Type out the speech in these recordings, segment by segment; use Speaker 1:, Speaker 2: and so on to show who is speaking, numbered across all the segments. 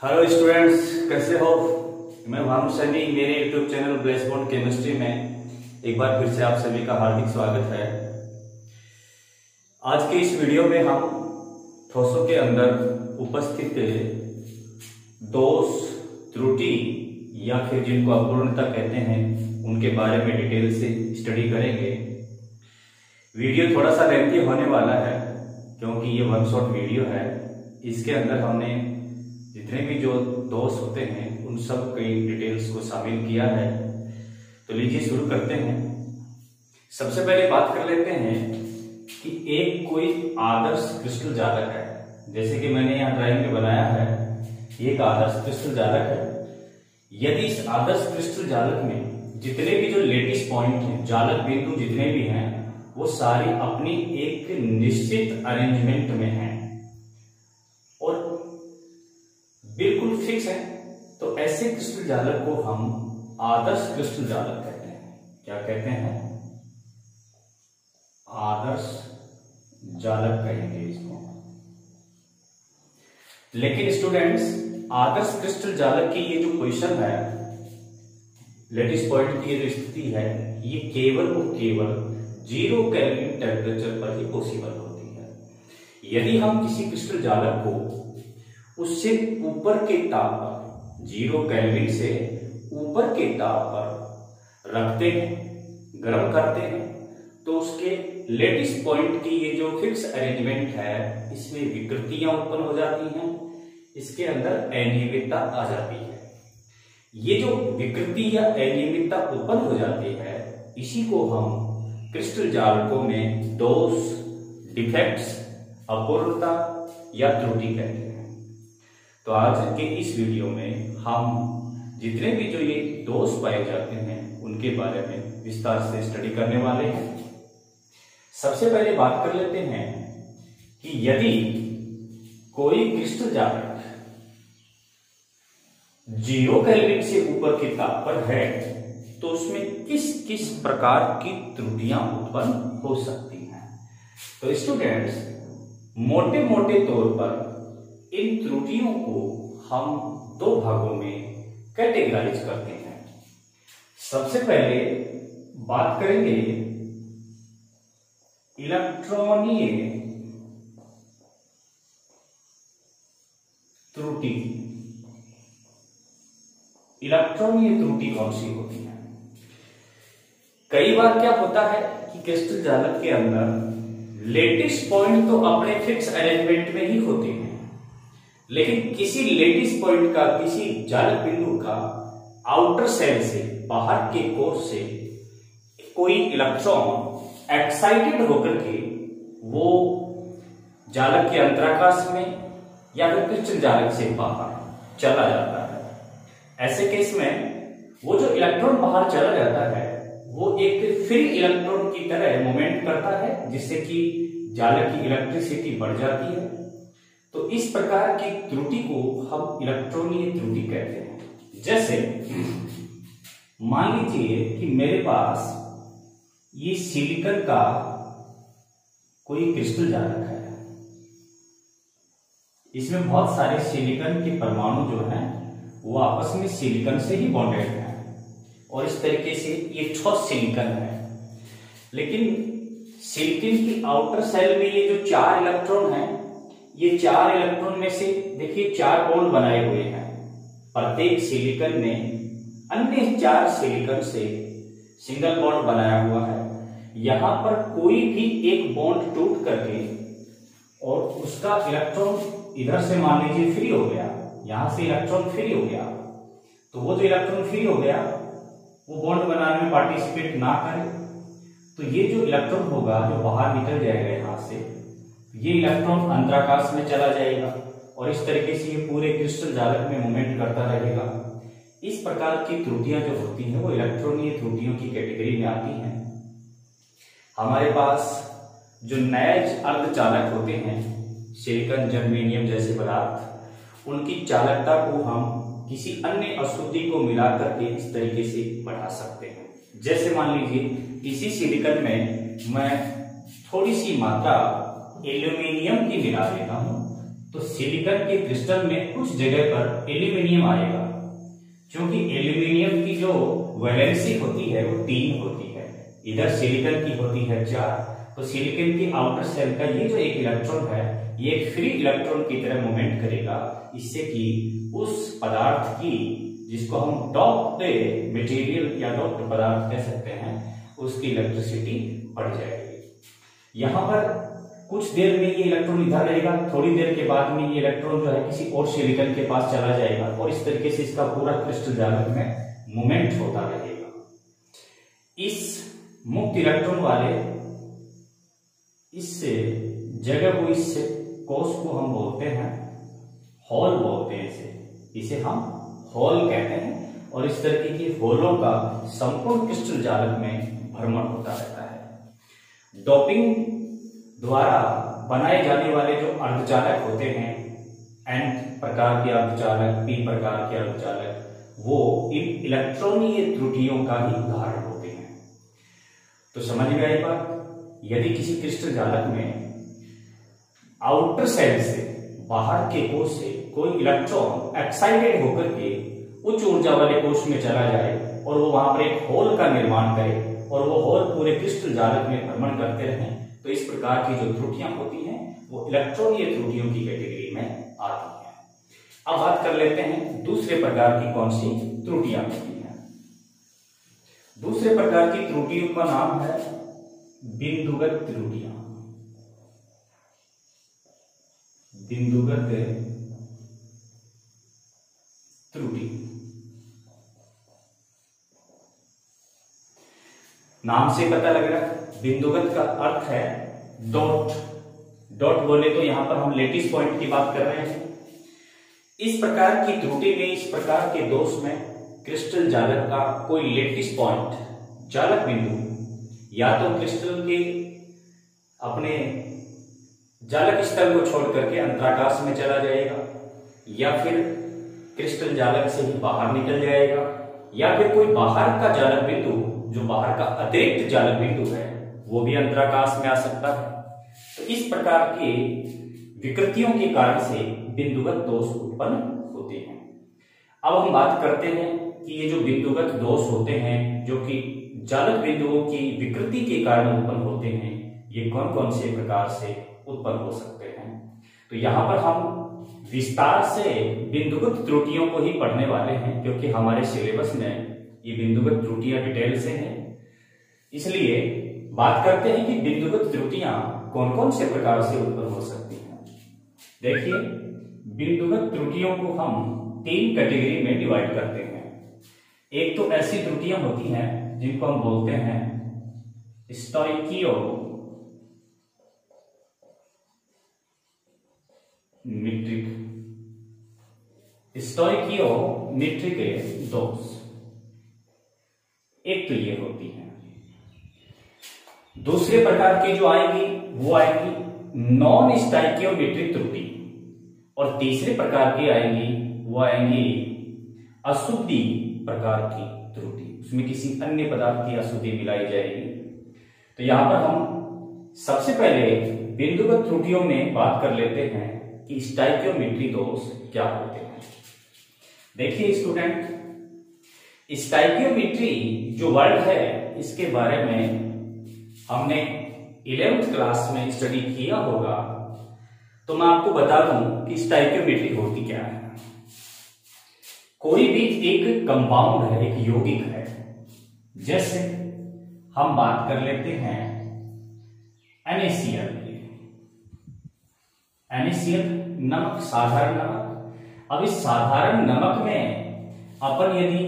Speaker 1: Hello students, कैसे हो? मैं भानु सैनी, मेरे यूट्यूब चैनल ब्लेसबोर्न केमिस्ट्री में एक बार फिर से आप सभी का हार्दिक स्वागत है। आज के इस वीडियो में हम ठोसों के अंदर उपस्थित दोष, त्रुटि या फिर जिनको अपूर्णता कहते हैं उनके बारे में डिटेल से स्टडी करेंगे। वीडियो थोड़ा सा लेंथी होने वाला है क्योंकि ये वन शॉट वीडियो है। इसके अंदर हमने जितने भी जो दोष होते हैं उन सब की डिटेल्स को शामिल किया है। तो लीजिए शुरू करते हैं। सबसे पहले बात कर लेते हैं कि एक कोई आदर्श क्रिस्टल जालक है, जैसे कि मैंने यहाँ ड्राइंग में बनाया है, ये एक आदर्श क्रिस्टल जालक है। यदि इस आदर्श क्रिस्टल जालक में जितने भी जो लेटिस पॉइंट हैं, जालक बिंदु जितने भी हैं, वो सारी अपनी एक निश्चित अरेंजमेंट में हैं और बिल्कुल फिक्स है, तो ऐसे क्रिस्टल जालक को हम आदर्श क्रिस्टल जालक कहते हैं। क्या कहते हैं? आदर्श जालक कहेंगे इसको। लेकिन स्टूडेंट्स, आदर्श क्रिस्टल जालक की ये जो पोजीशन है, लेटिस पॉइंट की ये जो स्थिति है, ये केवल और केवल 0 केल्विन टेम्परेचर पर ही पॉसिबल होती है। यदि हम किसी क्रिस्टल जालक को उससे ऊपर के ताप पर, 0 केल्विन से ऊपर के ताप पर रखते हैं, गर्म करते हैं, तो उसके लेटिस पॉइंट की ये जो फिक्स अरेंजमेंट है, इसमें विकृतियां उत्पन्न हो जाती हैं, इसके अंदर अनियमितता आ जाती है। ये जो विकृति या अनियमितता उत्पन्न हो जाती है, इसी को हम क्रिस्टल जालकों में दोष, डिफेक्ट्स, अपूर्णता या त्रुटि कहते हैं। तो आज के इस वीडियो में हम जितने भी जो ये दोष पाए जाते हैं उनके बारे में विस्तार से स्टडी करने वाले हैं। सबसे पहले बात कर लेते हैं कि यदि कोई क्रिस्टल जालक 0 केल्विन से ऊपर के ताप पर है तो उसमें किस किस प्रकार की त्रुटियां उत्पन्न हो सकती हैं। तो स्टूडेंट्स, मोटे मोटे तौर पर इन त्रुटियों को हम 2 भागों में कैटेगराइज करते हैं। सबसे पहले बात करेंगे इलेक्ट्रॉनीय त्रुटि। इलेक्ट्रॉनीय त्रुटि कौन सी होती है? कई बार क्या होता है कि क्रिस्टल जालक के अंदर लेटिस पॉइंट तो अपने फिक्स अरेंजमेंट में ही होती है, लेकिन किसी लेटिस पॉइंट का, किसी जालक बिंदु का आउटर सेल से, बाहर के कोर से कोई इलेक्ट्रॉन एक्साइटेड होकर के वो जालक के अंतराकाश में या फिर क्रिस्टल जालक से बाहर चला जाता है। ऐसे केस में वो जो इलेक्ट्रॉन बाहर चला जाता है वो एक फ्री इलेक्ट्रॉन की तरह मूवमेंट करता है, जिससे कि जालक की इलेक्ट्रिसिटी बढ़ जाती है। तो इस प्रकार की त्रुटि को हम इलेक्ट्रॉनीय त्रुटि कहते हैं। जैसे मान लीजिए कि मेरे पास ये सिलिकॉन का कोई क्रिस्टल जालक है, इसमें बहुत सारे सिलिकॉन के परमाणु जो हैं वो आपस में सिलिकॉन से ही बॉन्डेड हैं और इस तरीके से ये ठोस सिलिकॉन है। लेकिन सिलिकॉन की आउटर सेल में ये जो 4 इलेक्ट्रॉन हैं, ये 4 इलेक्ट्रॉन में से देखिए 4 बॉन्ड बनाए हुए हैं। प्रत्येक सिलिकॉन ने अन्य 4 सिलिकॉन से सिंगल बॉन्ड बनाया हुआ है। यहां पर कोई भी एक बॉन्ड टूट करके और उसका इलेक्ट्रॉन इधर से मान लीजिए फ्री हो गया, यहां से इलेक्ट्रॉन फ्री हो गया, तो वो जो इलेक्ट्रॉन फ्री हो गया वो बॉन्ड बनाने में पार्टिसिपेट ना करे, तो ये जो इलेक्ट्रॉन होगा जो बाहर निकल जाएगा यहां से, ये इलेक्ट्रॉन अंतराकाश में चला जाएगा और इस तरीके से ये पूरे क्रिस्टल जालक में मूवमेंट करता रहेगा। इस प्रकार की त्रुटियां जो होती हैं वो इलेक्ट्रॉनीय त्रुटियों की कैटेगरी में आती हैं। हमारे पास जो नए अर्धचालक होते हैं, सिलिकॉन, जर्मेनियम जैसे पदार्थ, उनकी चालकता को हम किसी अन्य अशुद्धि को मिलाकर के इस तरीके से बढ़ा सकते हैं। जैसे मान लीजिए इसी सिलिकॉन में मैं थोड़ी सी मात्रा एल्यूमिनियम की मिला देता हूं, तो सिलिकॉन के क्रिस्टल में कुछ जगह पर एल्यूमिनियम आएगा। क्योंकि एल्यूमिनियम की जो वैलेंसी होती है वो 3 होती है, इधर सिलिकॉन की होती है 4। तो सिलिकॉन की आउटर सेल का ये जो एक इलेक्ट्रॉन है, ये एक फ्री इलेक्ट्रॉन की तरह मूवमेंट करेगा, इससे कि उस पदार्थ की, जिसको हम डॉप्ड मटेरियल या डॉप्ड पदार्थ कह सकते हैं, उसकी इलेक्ट्रिसिटी बढ़ जाएगी। यहां पर कुछ देर में ये इलेक्ट्रॉन इधर रहेगा, थोड़ी देर के बाद में ये इलेक्ट्रॉन जो है किसी और सिलिकॉन के पास चला जाएगा और इस तरीके से इसका पूरा क्रिस्टल जालक में मूवमेंट होता रहेगा। इस मुक्त इलेक्ट्रॉन वाले इस जगह को, इस कोष को हम बोलते हैं हॉल बोलते हैं। इसे हम हॉल कहते हैं और इस तरीके के होलों का संपूर्ण क्रिस्टल जालक में भ्रमण होता रहता है। डोपिंग द्वारा बनाए जाने वाले जो अर्धचालक होते हैं, N प्रकार के अर्धचालक, P प्रकार के अर्धचालक, वो इन इलेक्ट्रॉनीय त्रुटियों का ही उदाहरण होते हैं। तो समझ में आई बात? यदि किसी क्रिस्टल जालक में आउटर सेल से, बाहर के कोष से कोई इलेक्ट्रॉन एक्साइटेड होकर के उच्च ऊर्जा वाले कोष में चला जाए और वो वहां पर एक होल का निर्माण करे और वो होल पूरे क्रिस्टल जालक में भ्रमण करते रहें, तो इस प्रकार की जो त्रुटियां होती हैं वो इलेक्ट्रॉनीय त्रुटियों की कैटेगरी में आती हैं। अब बात कर लेते हैं दूसरे प्रकार की कौन सी त्रुटियां होती हैं। दूसरे प्रकार की त्रुटियों का नाम है बिंदुगत त्रुटियां। बिंदुगत त्रुटि, नाम से पता लग रहा है, बिंदुगत का अर्थ है डॉट। डॉट बोले तो यहां पर हम लेटिस पॉइंट की बात कर रहे हैं। इस प्रकार की त्रुटि में, इस प्रकार के दोष में क्रिस्टल जालक का कोई लेटिस पॉइंट, जालक बिंदु, या तो क्रिस्टल के अपने जालक स्थल को छोड़ करके अंतराकाश में चला जाएगा, या फिर क्रिस्टल जालक से ही बाहर निकल जाएगा, या फिर कोई बाहर का जालक बिंदु, जो बाहर का अतिरिक्त जालक बिंदु है, वो भी अंतराकाश में आ सकता है। तो इस प्रकार के विकृतियों के कारण से बिंदुगत दोष उत्पन्न होते हैं। अब हम बात करते हैं कि ये जो बिंदुगत दोष होते हैं, जो कि जालक बिंदुओं की विकृति के कारण उत्पन्न होते हैं, ये कौन कौन से प्रकार से उत्पन्न हो सकते हैं। तो यहां पर हम विस्तार से बिंदुगत त्रुटियों को ही पढ़ने वाले हैं, क्योंकि हमारे सिलेबस में ये बिंदुगत त्रुटियां डिटेल से हैं। इसलिए बात करते हैं कि बिंदुगत त्रुटियां कौन कौन से प्रकार से उत्पन्न हो सकती हैं। देखिए, बिंदुगत त्रुटियों को हम 3 कैटेगरी में डिवाइड करते हैं। एक तो ऐसी त्रुटियां होती हैं जिनको हम बोलते हैं स्टोइकियोमेट्रिक दोष। एक तो ये होती है। दूसरे प्रकार की जो आएगी वो आएगी नॉन स्टोइकियोमेट्रिक त्रुटि, और तीसरे प्रकार की आएगी वो आएंगी अशुद्धि प्रकार की त्रुटि, उसमें किसी अन्य पदार्थ की अशुद्धि मिलाई जाएगी। तो यहां पर हम सबसे पहले बिंदुगत त्रुटियों में बात कर लेते हैं कि स्टोइकियोमेट्रिक दोष क्या होते हैं। देखिए स्टूडेंट, स्टोइकियोमेट्री जो वर्ड है, इसके बारे में हमने 11th क्लास में स्टडी किया होगा, तो मैं आपको बता दूं कि स्टोइकियोमेट्री होती क्या है। कोई भी एक कंपाउंड है, एक यौगिक है, जैसे हम बात कर लेते हैं NaCl की। NaCl नमक, साधारण नमक। अब इस साधारण नमक में अपन यदि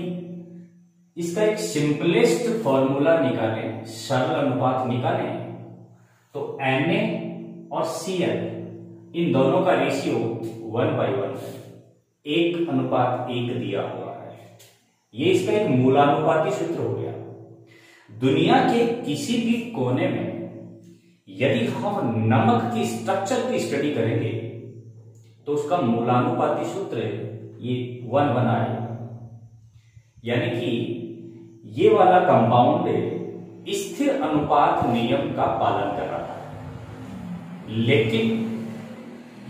Speaker 1: इसका एक सिंपलेस्ट फॉर्मूला निकालें, सरल अनुपात निकालें, तो Na और Cl इन दोनों का रेशियो 1/1 है, 1:1 दिया हुआ है। ये इसका एक मूलानुपाती सूत्र हो गया। दुनिया के किसी भी कोने में यदि हम नमक की स्ट्रक्चर की स्टडी करेंगे तो उसका मूलानुपाती सूत्र ये 1:1 आएगा। यानी कि ये वाला कंपाउंड स्थिर अनुपात नियम का पालन कर रहा है। लेकिन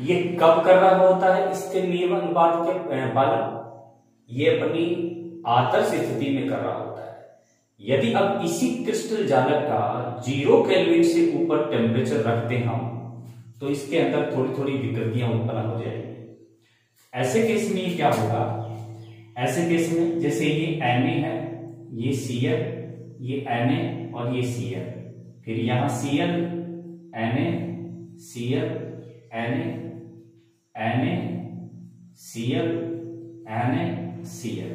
Speaker 1: ये कब कर रहा होता है स्थिर नियम अनुपात के पालन? ये अपनी आदर्श स्थिति में कर रहा होता है। यदि अब इसी क्रिस्टल जालक का 0 केल्विन से ऊपर टेम्परेचर रखते हम तो इसके अंदर थोड़ी थोड़ी विकृतियां उत्पन्न हो जाएंगी। ऐसे केस में ये क्या होगा? ऐसे केस में जैसे ये Na है, ये Cl, ये Na और ये Cl, फिर यहां Cl, Na, Cl, Na, Na, Cl, Na, Cl,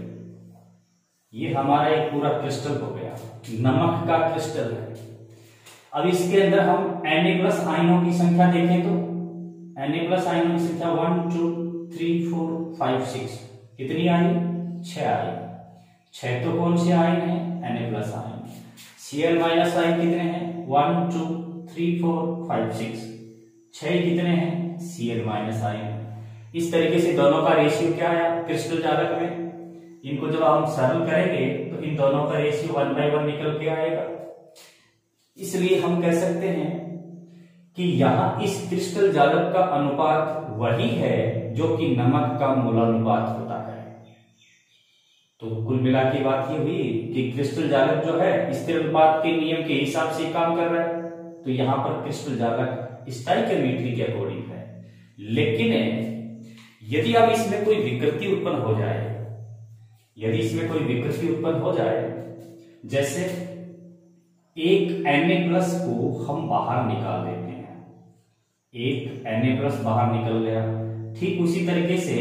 Speaker 1: ये हमारा एक पूरा क्रिस्टल हो गया, नमक का क्रिस्टल है। अब इसके अंदर हम Na+ आयनों की संख्या देखें तो Na+ आयनों की संख्या 1 2 3 4 5 6 कितनी आई? 6 आई। 6 तो कौन से आयन है? Na+ ion. Cl- आयन कितने हैं? 1 2 3 4 5 6 6 कितने हैं? Cl- ion. इस तरीके से दोनों का रेशियो क्या आया क्रिस्टल जालक में? इनको जब हम सरल करेंगे तो इन दोनों का रेशियो 1/1 निकल के आएगा। इसलिए हम कह सकते हैं कि यहां इस क्रिस्टल जालक का अनुपात वही है जो कि नमक का मूलानुपात होता है। तो कुल मिला के बात ये हुई कि क्रिस्टल जालक जो है स्थिर अनुपात के नियम के हिसाब से काम कर रहा है। तो यहां पर क्रिस्टल जालक स्टोइकियोमेट्री के अकॉर्डिंग है। लेकिन यदि अब इसमें कोई विकृति उत्पन्न हो जाए, यदि इसमें कोई विकृति उत्पन्न हो जाए, जैसे एक Na+ को हम बाहर निकाल देते हैं, एक Na+ बाहर निकल गया, ठीक उसी तरीके से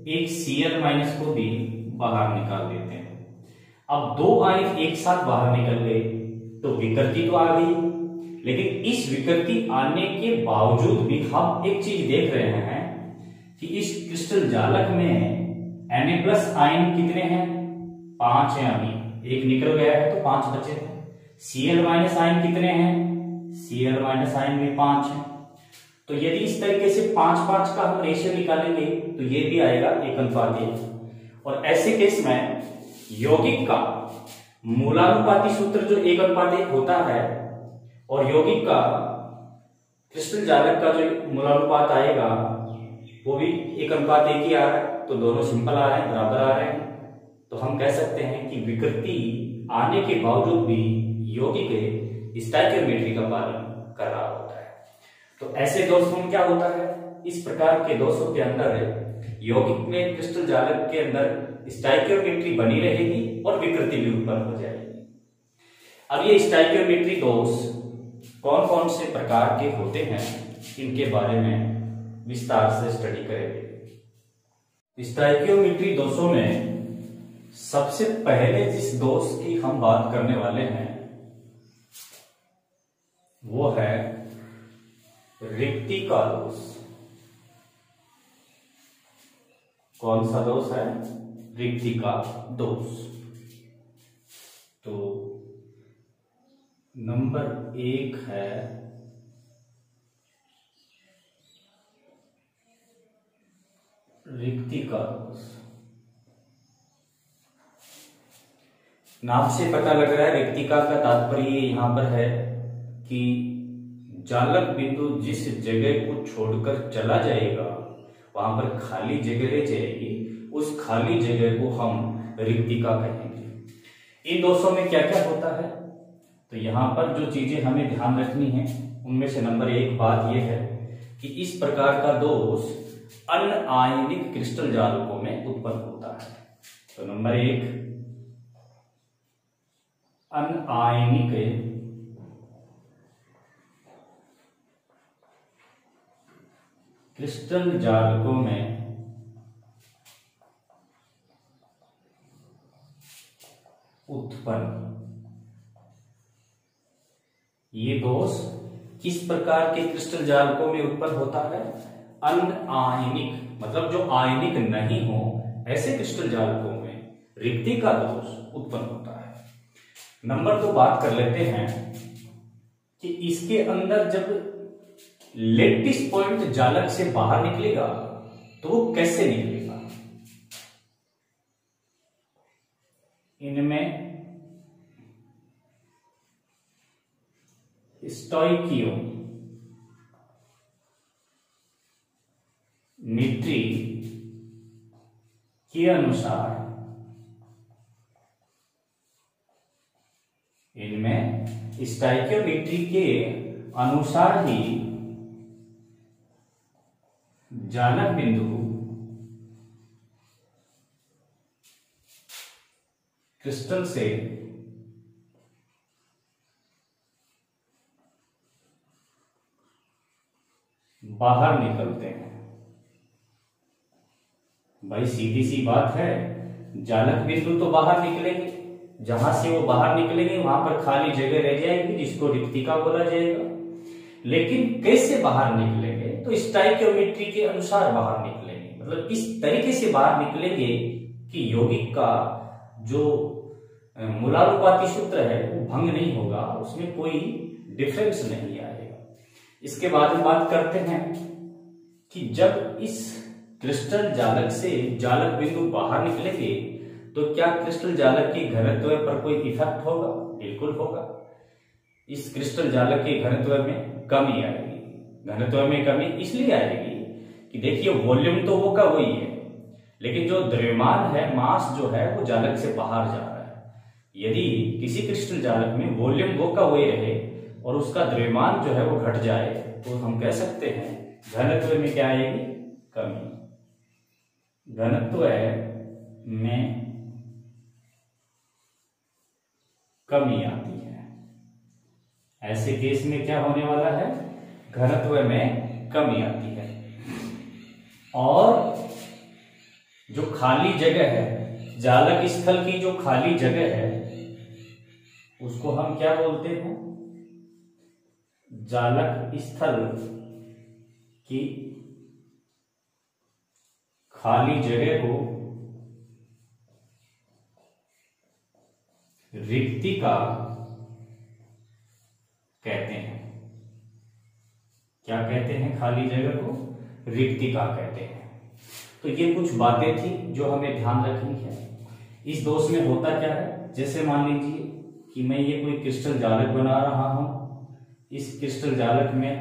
Speaker 1: एक Cl- को भी बाहर निकाल देते हैं। अब 2 आयन एक साथ बाहर निकल गए तो विकृति तो आ गई, लेकिन इस विकृति आने के बावजूद भी हम एक चीज देख रहे हैं कि इस क्रिस्टल जालक में Na+ आयन कितने हैं? 5 हैं। अभी एक निकल गया है तो 5 बचे हैं। Cl- आयन कितने हैं? Cl- आयन भी 5 हैं। तो यदि इस तरीके से 5-5 का हम रेशियो निकालेंगे तो ये भी आएगा 1:1। और ऐसे केस में यौगिक का मूलानुपाती सूत्र जो 1:1 होता है और यौगिक का क्रिस्टल जालक का जो मूलानुपात आएगा वो भी 1:1 ही आ रहा है। तो दोनों सिंपल आ रहे हैं, बराबर आ रहे हैं। तो हम कह सकते हैं कि विकृति आने के बावजूद भी यौगिक स्टोइकियोमेट्री का पालन कर रहा होता है। तो ऐसे दोषों में क्या होता है? इस प्रकार के दोषों के अंदर यौगिक में क्रिस्टल जालक के अंदर स्टोइकियोमेट्री बनी रहेगी और विकृति भी उत्पन्न हो जाएगी। अब ये स्टोइकियोमेट्री दोष कौन कौन से प्रकार के होते हैं इनके बारे में विस्तार से स्टडी करेंगे। स्टोइकियोमेट्री दोषों में सबसे पहले जिस दोष की हम बात करने वाले हैं वो है रिक्ति का दोष। कौन सा दोष है? रिक्ति का दोष। तो नंबर 1 है रिक्ति का दोष। नाम से पता लग रहा है रिक्तिका का तात्पर्य यहां पर है कि जालक बिंदु जिस जगह को छोड़कर चला जाएगा वहां पर खाली जगह रह जाएगी, उस खाली जगह को हम रिक्तिका कहेंगे। इन दोषों में क्या क्या होता है? तो यहां पर जो चीजें हमें ध्यान रखनी है उनमें से नंबर 1 बात यह है कि इस प्रकार का दोष अनआयनिक क्रिस्टल जालकों में उत्पन्न होता है। तो नंबर 1 अनआयनिक क्रिस्टल जालकों में उत्पन्न ये दोष किस प्रकार के क्रिस्टल जालकों में उत्पन्न होता है? अनआयनिक मतलब जो आयनिक नहीं हो ऐसे क्रिस्टल जालकों में रिक्ति का दोष उत्पन्न होता है। नंबर 2 बात कर लेते हैं कि इसके अंदर जब लेटिस पॉइंट जालक से बाहर निकलेगा तो वो कैसे निकलेगा। इनमें स्टोइकियोमेट्री के अनुसार स्टोइकियोमेट्री के अनुसार ही जालक बिंदु क्रिस्टल से बाहर निकलते हैं। भाई सीधी सी बात है, जालक बिंदु तो बाहर निकलेंगे, जहां से वो बाहर निकलेंगे वहां पर खाली जगह रह जाएगी जिसको रिक्तिका बोला जाएगा। लेकिन कैसे बाहर निकलेंगे, तो स्टोइकियोमेट्री के अनुसार बाहर निकलेंगे, मतलब इस तरीके से बाहर निकलेंगे कि यौगिक का जो मूलानुपाती सूत्र है वो भंग नहीं होगा, उसमें कोई डिफरेंस नहीं आएगा। इसके बाद में बात करते हैं कि जब इस क्रिस्टल जालक से जालक बिंदु बाहर निकलेंगे तो क्या क्रिस्टल जालक के घनत्व पर कोई इफेक्ट होगा? बिल्कुल होगा। इस क्रिस्टल जालक के घनत्व में कमी आएगी। घनत्व में कमी इसलिए आएगी कि देखिए वॉल्यूम तो वो का वही है, लेकिन जो द्रव्यमान है, मास जो है वो जालक से बाहर जा रहा है। यदि किसी क्रिस्टल जालक में वॉल्यूम वो का वही रहे और उसका द्रव्यमान जो है वो घट जाए तो हम कह सकते हैं घनत्व में क्या आएगी? कमी। घनत्व में कमी आती है। ऐसे केस में क्या होने वाला है? घनत्व में कमी आती है। और जो खाली जगह है, जालक स्थल की जो खाली जगह है उसको हम क्या बोलते हैं? जालक स्थल की खाली जगह को रिक्तिका कहते हैं। क्या कहते हैं? खाली जगह को रिक्तिका कहते हैं। तो ये कुछ बातें थी जो हमें ध्यान रखनी है। इस दोष में होता क्या है, जैसे मान लीजिए कि मैं ये कोई क्रिस्टल जालक बना रहा हूं, इस क्रिस्टल जालक में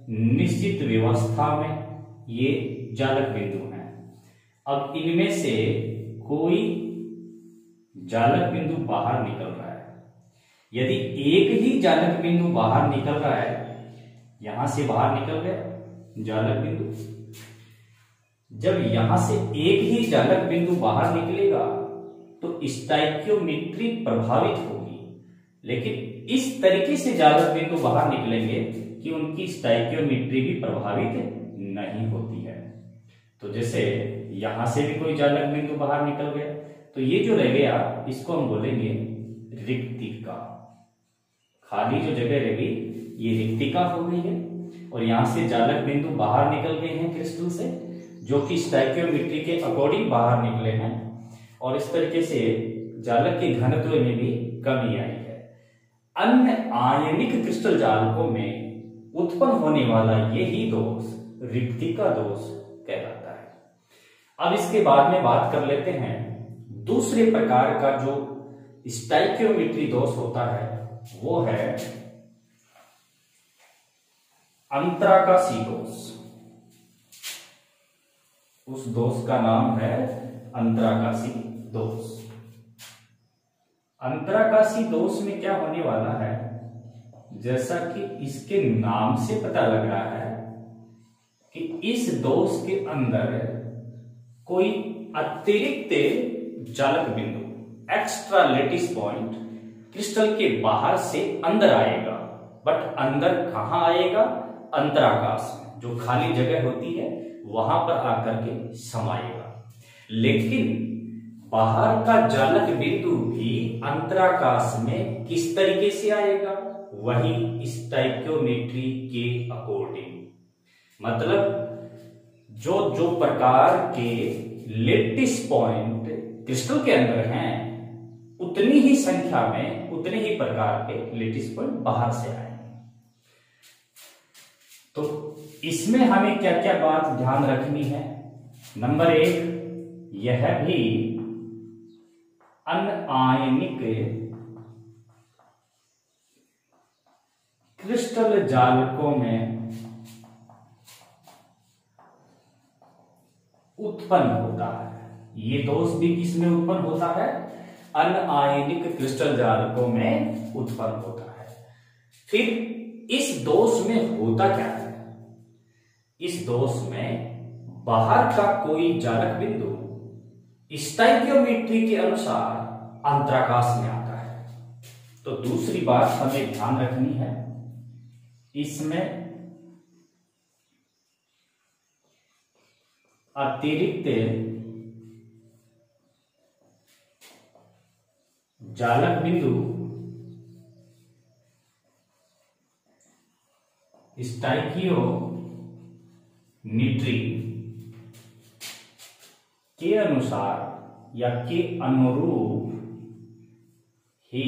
Speaker 1: निश्चित व्यवस्था में ये जालक बिंदु हैं। अब इनमें से कोई जालक बिंदु बाहर निकल रहा है। यदि एक ही जालक बिंदु बाहर निकल रहा है, यहां से बाहर निकल गया जालक बिंदु, जब यहां से एक ही जालक बिंदु बाहर निकलेगा तो स्टोइकियोमेट्री प्रभावित होगी, लेकिन इस तरीके से जालक बिंदु बाहर निकलेंगे कि उनकी स्टोइकियोमेट्री भी प्रभावित नहीं होती है। तो जैसे यहां से भी कोई जालक बिंदु बाहर निकल गया तो ये जो रह गया इसको हम बोलेंगे रिक्तिका। खाली जो जगह रहेगी ये रिक्तिका हो गई है। और यहां से जालक बिंदु बाहर निकल गए हैं क्रिस्टल से, जो कि स्टोइकियोमेट्री के अकॉर्डिंग बाहर निकले हैं, और इस तरीके से जालक के घनत्व में भी कमी आई है। अन्य आयनिक क्रिस्टल जालकों में उत्पन्न होने वाला यही दोष रिक्तिका दोष कहलाता है। अब इसके बाद में बात कर लेते हैं दूसरे प्रकार का जो स्टोइकियोमेट्री दोष होता है, वो है अंतराकाशी दोष। उस दोष का नाम है अंतराकाशी दोष। अंतराकाशी दोष में क्या होने वाला है, जैसा कि इसके नाम से पता लग रहा है कि इस दोष के अंदर कोई अतिरिक्त जालक बिंदु, एक्स्ट्रा लेटिस पॉइंट क्रिस्टल के बाहर से अंदर आएगा। बट अंदर कहां आएगा? अंतराकाश में, जो खाली जगह होती है वहां पर आकर के समाएगा। लेकिन बाहर का जालक बिंदु भी अंतराकाश में किस तरीके से आएगा? वही स्टोइकियोमेट्री के अकॉर्डिंग। मतलब जो जो प्रकार के लेटिस पॉइंट क्रिस्टल के अंदर हैं, उतनी ही संख्या में उतने ही प्रकार के लेटिस पॉइंट बाहर से आएंगे। तो इसमें हमें क्या क्या बात ध्यान रखनी है? नंबर 1, यह भी अनआयनिक क्रिस्टल जालकों में उत्पन्न होता है। ये दोष भी किसमें उत्पन्न होता है? अनआयनिक क्रिस्टल जालकों में उत्पन्न होता है। फिर इस दोष में होता क्या है? इस दोष में बाहर का कोई जालक बिंदु स्टोइकियोमेट्री के अनुसार अंतराकाश में आता है। तो दूसरी बात हमें ध्यान रखनी है, इसमें अतिरिक्त जालक बिंदु स्टोइकियोमेट्री के अनुसार या के अनुरूप ही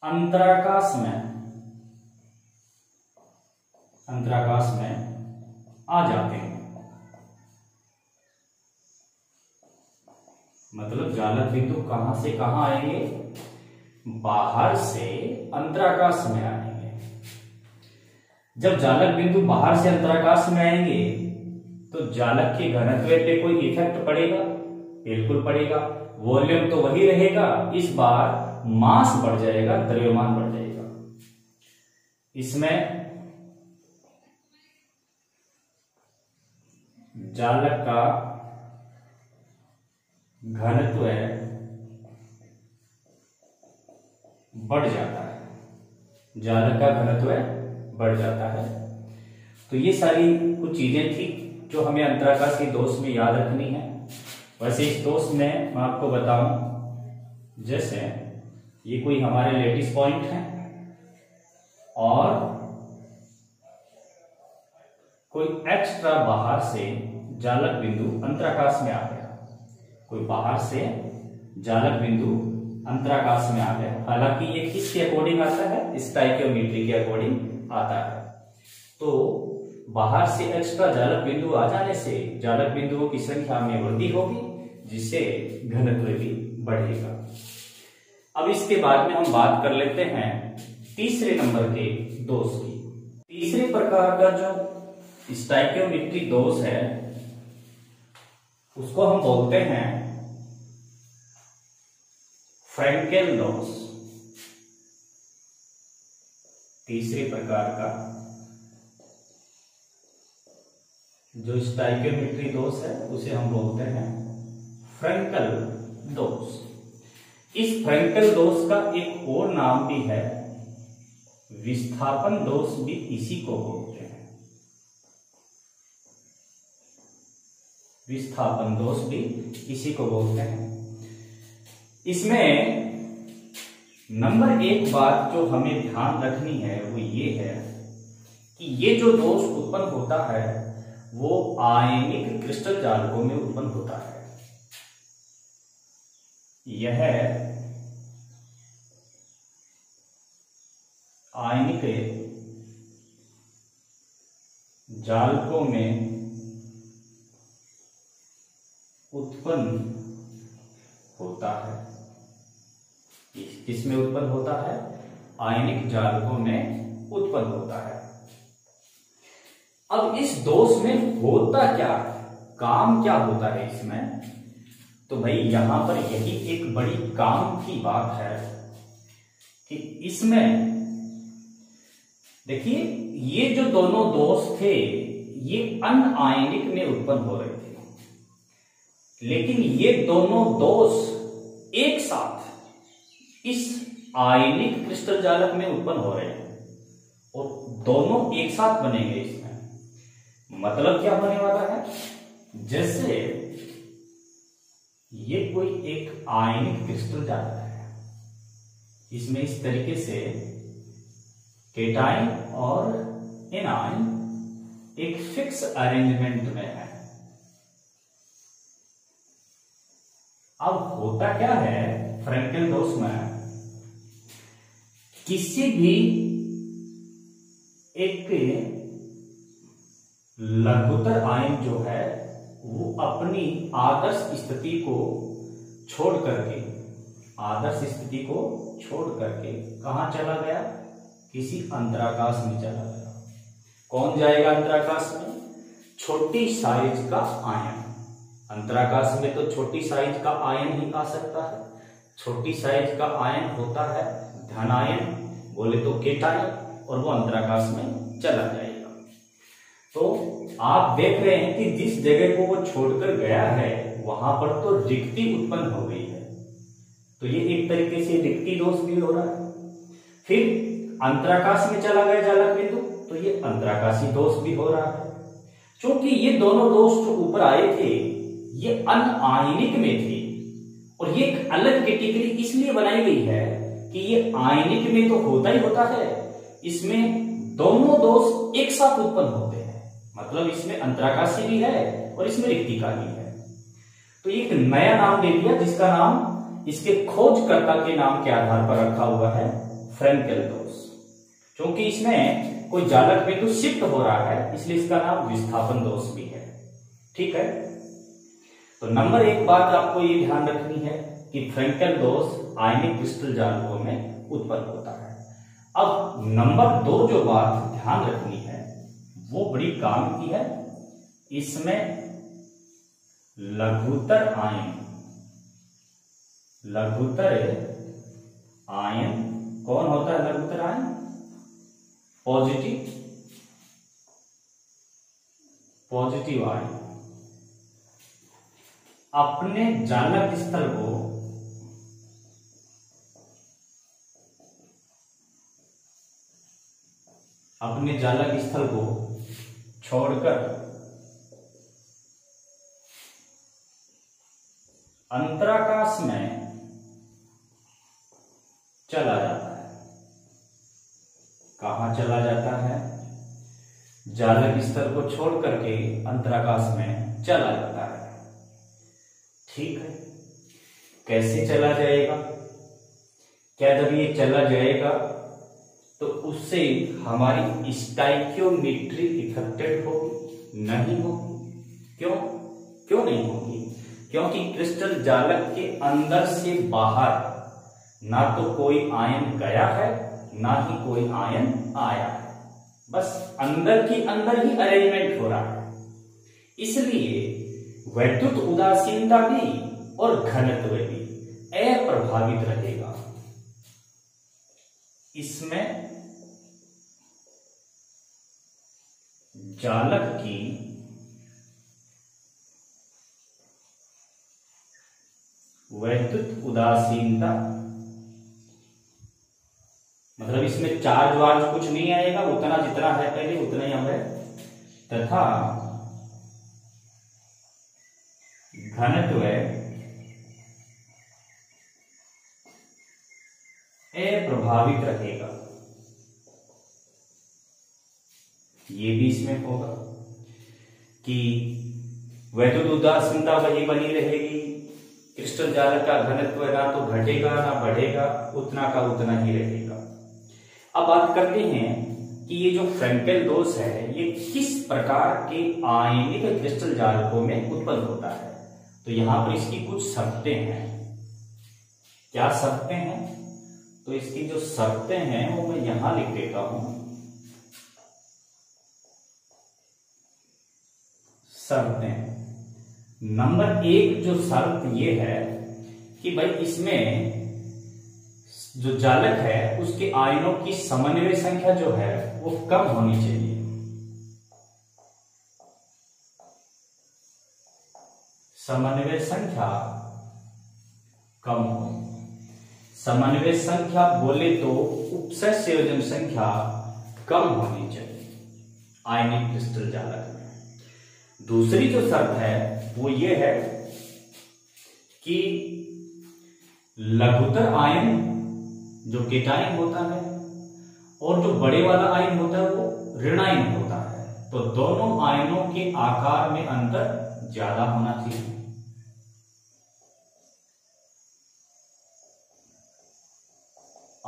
Speaker 1: अंतराकाश में आ जाते हैं। मतलब जालक बिंदु कहां से कहां आएंगे? बाहर से अंतराकाश में आएंगे। जब जालक बिंदु बाहर से अंतराकाश में आएंगे तो जालक के घनत्व पे कोई इफेक्ट पड़ेगा? बिल्कुल पड़ेगा। वॉल्यूम तो वही रहेगा, इस बार मास बढ़ जाएगा, द्रव्यमान बढ़ जाएगा। इसमें जालक का घनत्व बढ़ जाता है, जालक का घनत्व बढ़ जाता है। तो ये सारी कुछ चीजें थी जो हमें अंतराकाश के दोष में याद रखनी है। वैसे इस दोष में मैं आपको बताऊं, जैसे ये कोई हमारे लेटिस पॉइंट है और कोई एक्स्ट्रा बाहर से जालक बिंदु अंतराकाश में आ गया, कोई बाहर से जालक बिंदु अंतराकाश में आ गया। हालांकि ये किसके अकॉर्डिंग आता है? स्टोइकियोमेट्री के अकॉर्डिंग आता है। तो बाहर से एक्स्ट्रा जालक बिंदु आ जाने से जालक बिंदुओं की संख्या में वृद्धि होगी, जिससे घनत्व भी बढ़ेगा। अब इसके बाद में हम बात कर लेते हैं तीसरे नंबर के दोष की। तीसरे प्रकार का जो स्टोइकियोमेट्री दोष है उसको हम बोलते हैं फ्रैंकेल दोष। तीसरे प्रकार का जो स्टोइकियोमेट्री दोष है उसे हम बोलते हैं फ्रैंकेल दोष। इस फ्रैंकेल दोष का एक और नाम भी है, विस्थापन दोष भी इसी को बोलते हैं। विस्थापन दोष भी इसी को बोलते हैं। इसमें नंबर 1 बात जो हमें ध्यान रखनी है वो ये है कि ये जो दोष उत्पन्न होता है वो आयनिक क्रिस्टल जालकों में उत्पन्न होता है। यह आयनिक जालकों में उत्पन्न होता है। किसमें उत्पन्न होता है? आयनिक जालकों में उत्पन्न होता है। अब इस दोष में होता क्या है, काम क्या होता है इसमें? तो भाई यहां पर यही एक बड़ी काम की बात है कि इसमें देखिए ये जो दोनों दोष थे ये अनआयनिक में उत्पन्न हो रहे थे, लेकिन ये दोनों दोष एक साथ इस आयनिक क्रिस्टल जालक में उत्पन्न हो रहे हैं और दोनों एक साथ बनेंगे। इसमें मतलब क्या होने वाला है? जैसे ये कोई एक आयनिक क्रिस्टल जालक है, इसमें इस तरीके से केटाइन और एनाइन एक फिक्स अरेंजमेंट में है। अब होता क्या है फ्रैंकेल दोष में, किसी भी एक लघुत्तर आयन जो है वो अपनी आदर्श स्थिति को छोड़ करके कहां चला गया, किसी अंतराकाश में चला गया। कौन जाएगा अंतराकाश में? छोटी साइज का आयन। अंतराकाश में तो छोटी साइज का आयन ही आ सकता है। छोटी साइज का आयन होता है धन आयन, बोले तो केटायन, और वो अंतराकाश में चला जाएगा। तो आप देख रहे हैं कि जिस जगह को वो छोड़कर गया है वहां पर तो रिक्ति उत्पन्न हो गई है, तो ये एक तरीके से रिक्ति दोष भी हो रहा है। फिर अंतराकाश में चला गया जालक बिंदु, तो ये अंतराकाशी दोष भी हो रहा है। क्योंकि ये दोनों दोष जो ऊपर आए थे ये अनआयनिक में थे, और ये एक अलग कैटेगरी इसलिए बनाई गई है कि ये आयनिक में तो होता ही होता है, इसमें दोनों दोष एक साथ उत्पन्न होते हैं। मतलब इसमें अंतराकाशी भी है और इसमें रिक्तिका भी है। तो एक नया नाम दे दिया जिसका नाम इसके खोजकर्ता के नाम के आधार पर रखा हुआ है फ्रैंकेल दोष। क्योंकि इसमें कोई जालक बिंदु शिफ्ट हो रहा है इसलिए इसका नाम विस्थापन दोष भी है। ठीक है, तो नंबर एक बात आपको ये ध्यान रखनी है कि फ्रैंकेल दोष आयनिक क्रिस्टल जालकों में उत्पन्न होता है। अब नंबर दो जो बात ध्यान रखनी है वो बड़ी काम की है। इसमें लघुत्तर आयन कौन होता है? लघुत्तर आयन पॉजिटिव आयन अपने जालक स्थल को छोड़कर अंतराकाश में चला जाता है। कहां चला जाता है? जालक स्थल को छोड़ करके अंतराकाश में चला जाता है। ठीक है, कैसे चला जाएगा? क्या जब ये चला जाएगा तो उससे हमारी स्टाइकियोमेट्री इफेक्टेड होगी? नहीं होगी। क्यों नहीं होगी? क्योंकि क्रिस्टल जालक के अंदर से बाहर ना तो कोई आयन गया है ना ही कोई आयन आया है, बस अंदर की अंदर ही अरेंजमेंट हो रहा है। इसलिए वैद्युत उदासीनता भी और घनत्व भी अप्रभावित रहेगा। इसमें जालक की वैद्युत उदासीनता मतलब इसमें चार्ज वार्ज कुछ नहीं आएगा, उतना जितना है पहले उतना ही है, तथा घनत्व अप्रभावित रहेगा। ये भी इसमें होगा कि वैद्युत उदासीनता वही बनी रहेगी, क्रिस्टल जालक का घनत्व ना तो घटेगा ना बढ़ेगा, उतना का उतना ही रहेगा। अब बात करते हैं कि ये जो फ्रैंकेल दोष है ये किस प्रकार के आयनिक क्रिस्टल जालकों में उत्पन्न होता है। तो यहां पर इसकी कुछ शर्तें हैं। क्या शर्तें हैं? तो इसकी जो शर्तें हैं वो मैं यहां लिख देता हूं। शर्तें नंबर एक जो शर्त ये है कि भाई इसमें जो जालक है उसके आयनों की समन्वय संख्या जो है वो कम होनी चाहिए। समन्वय संख्या कम हो। समन्वय संख्या बोले तो उपसय संयोजन संख्या कम होनी चाहिए आयनिक क्रिस्टल जालक में। दूसरी जो शर्त है वो ये है कि लघुत्तर आयन जो केटायन होता है और जो बड़े वाला आयन होता है वो ऋणायन होता है। तो दोनों आयनों के आकार में अंतर ज्यादा होना चाहिए।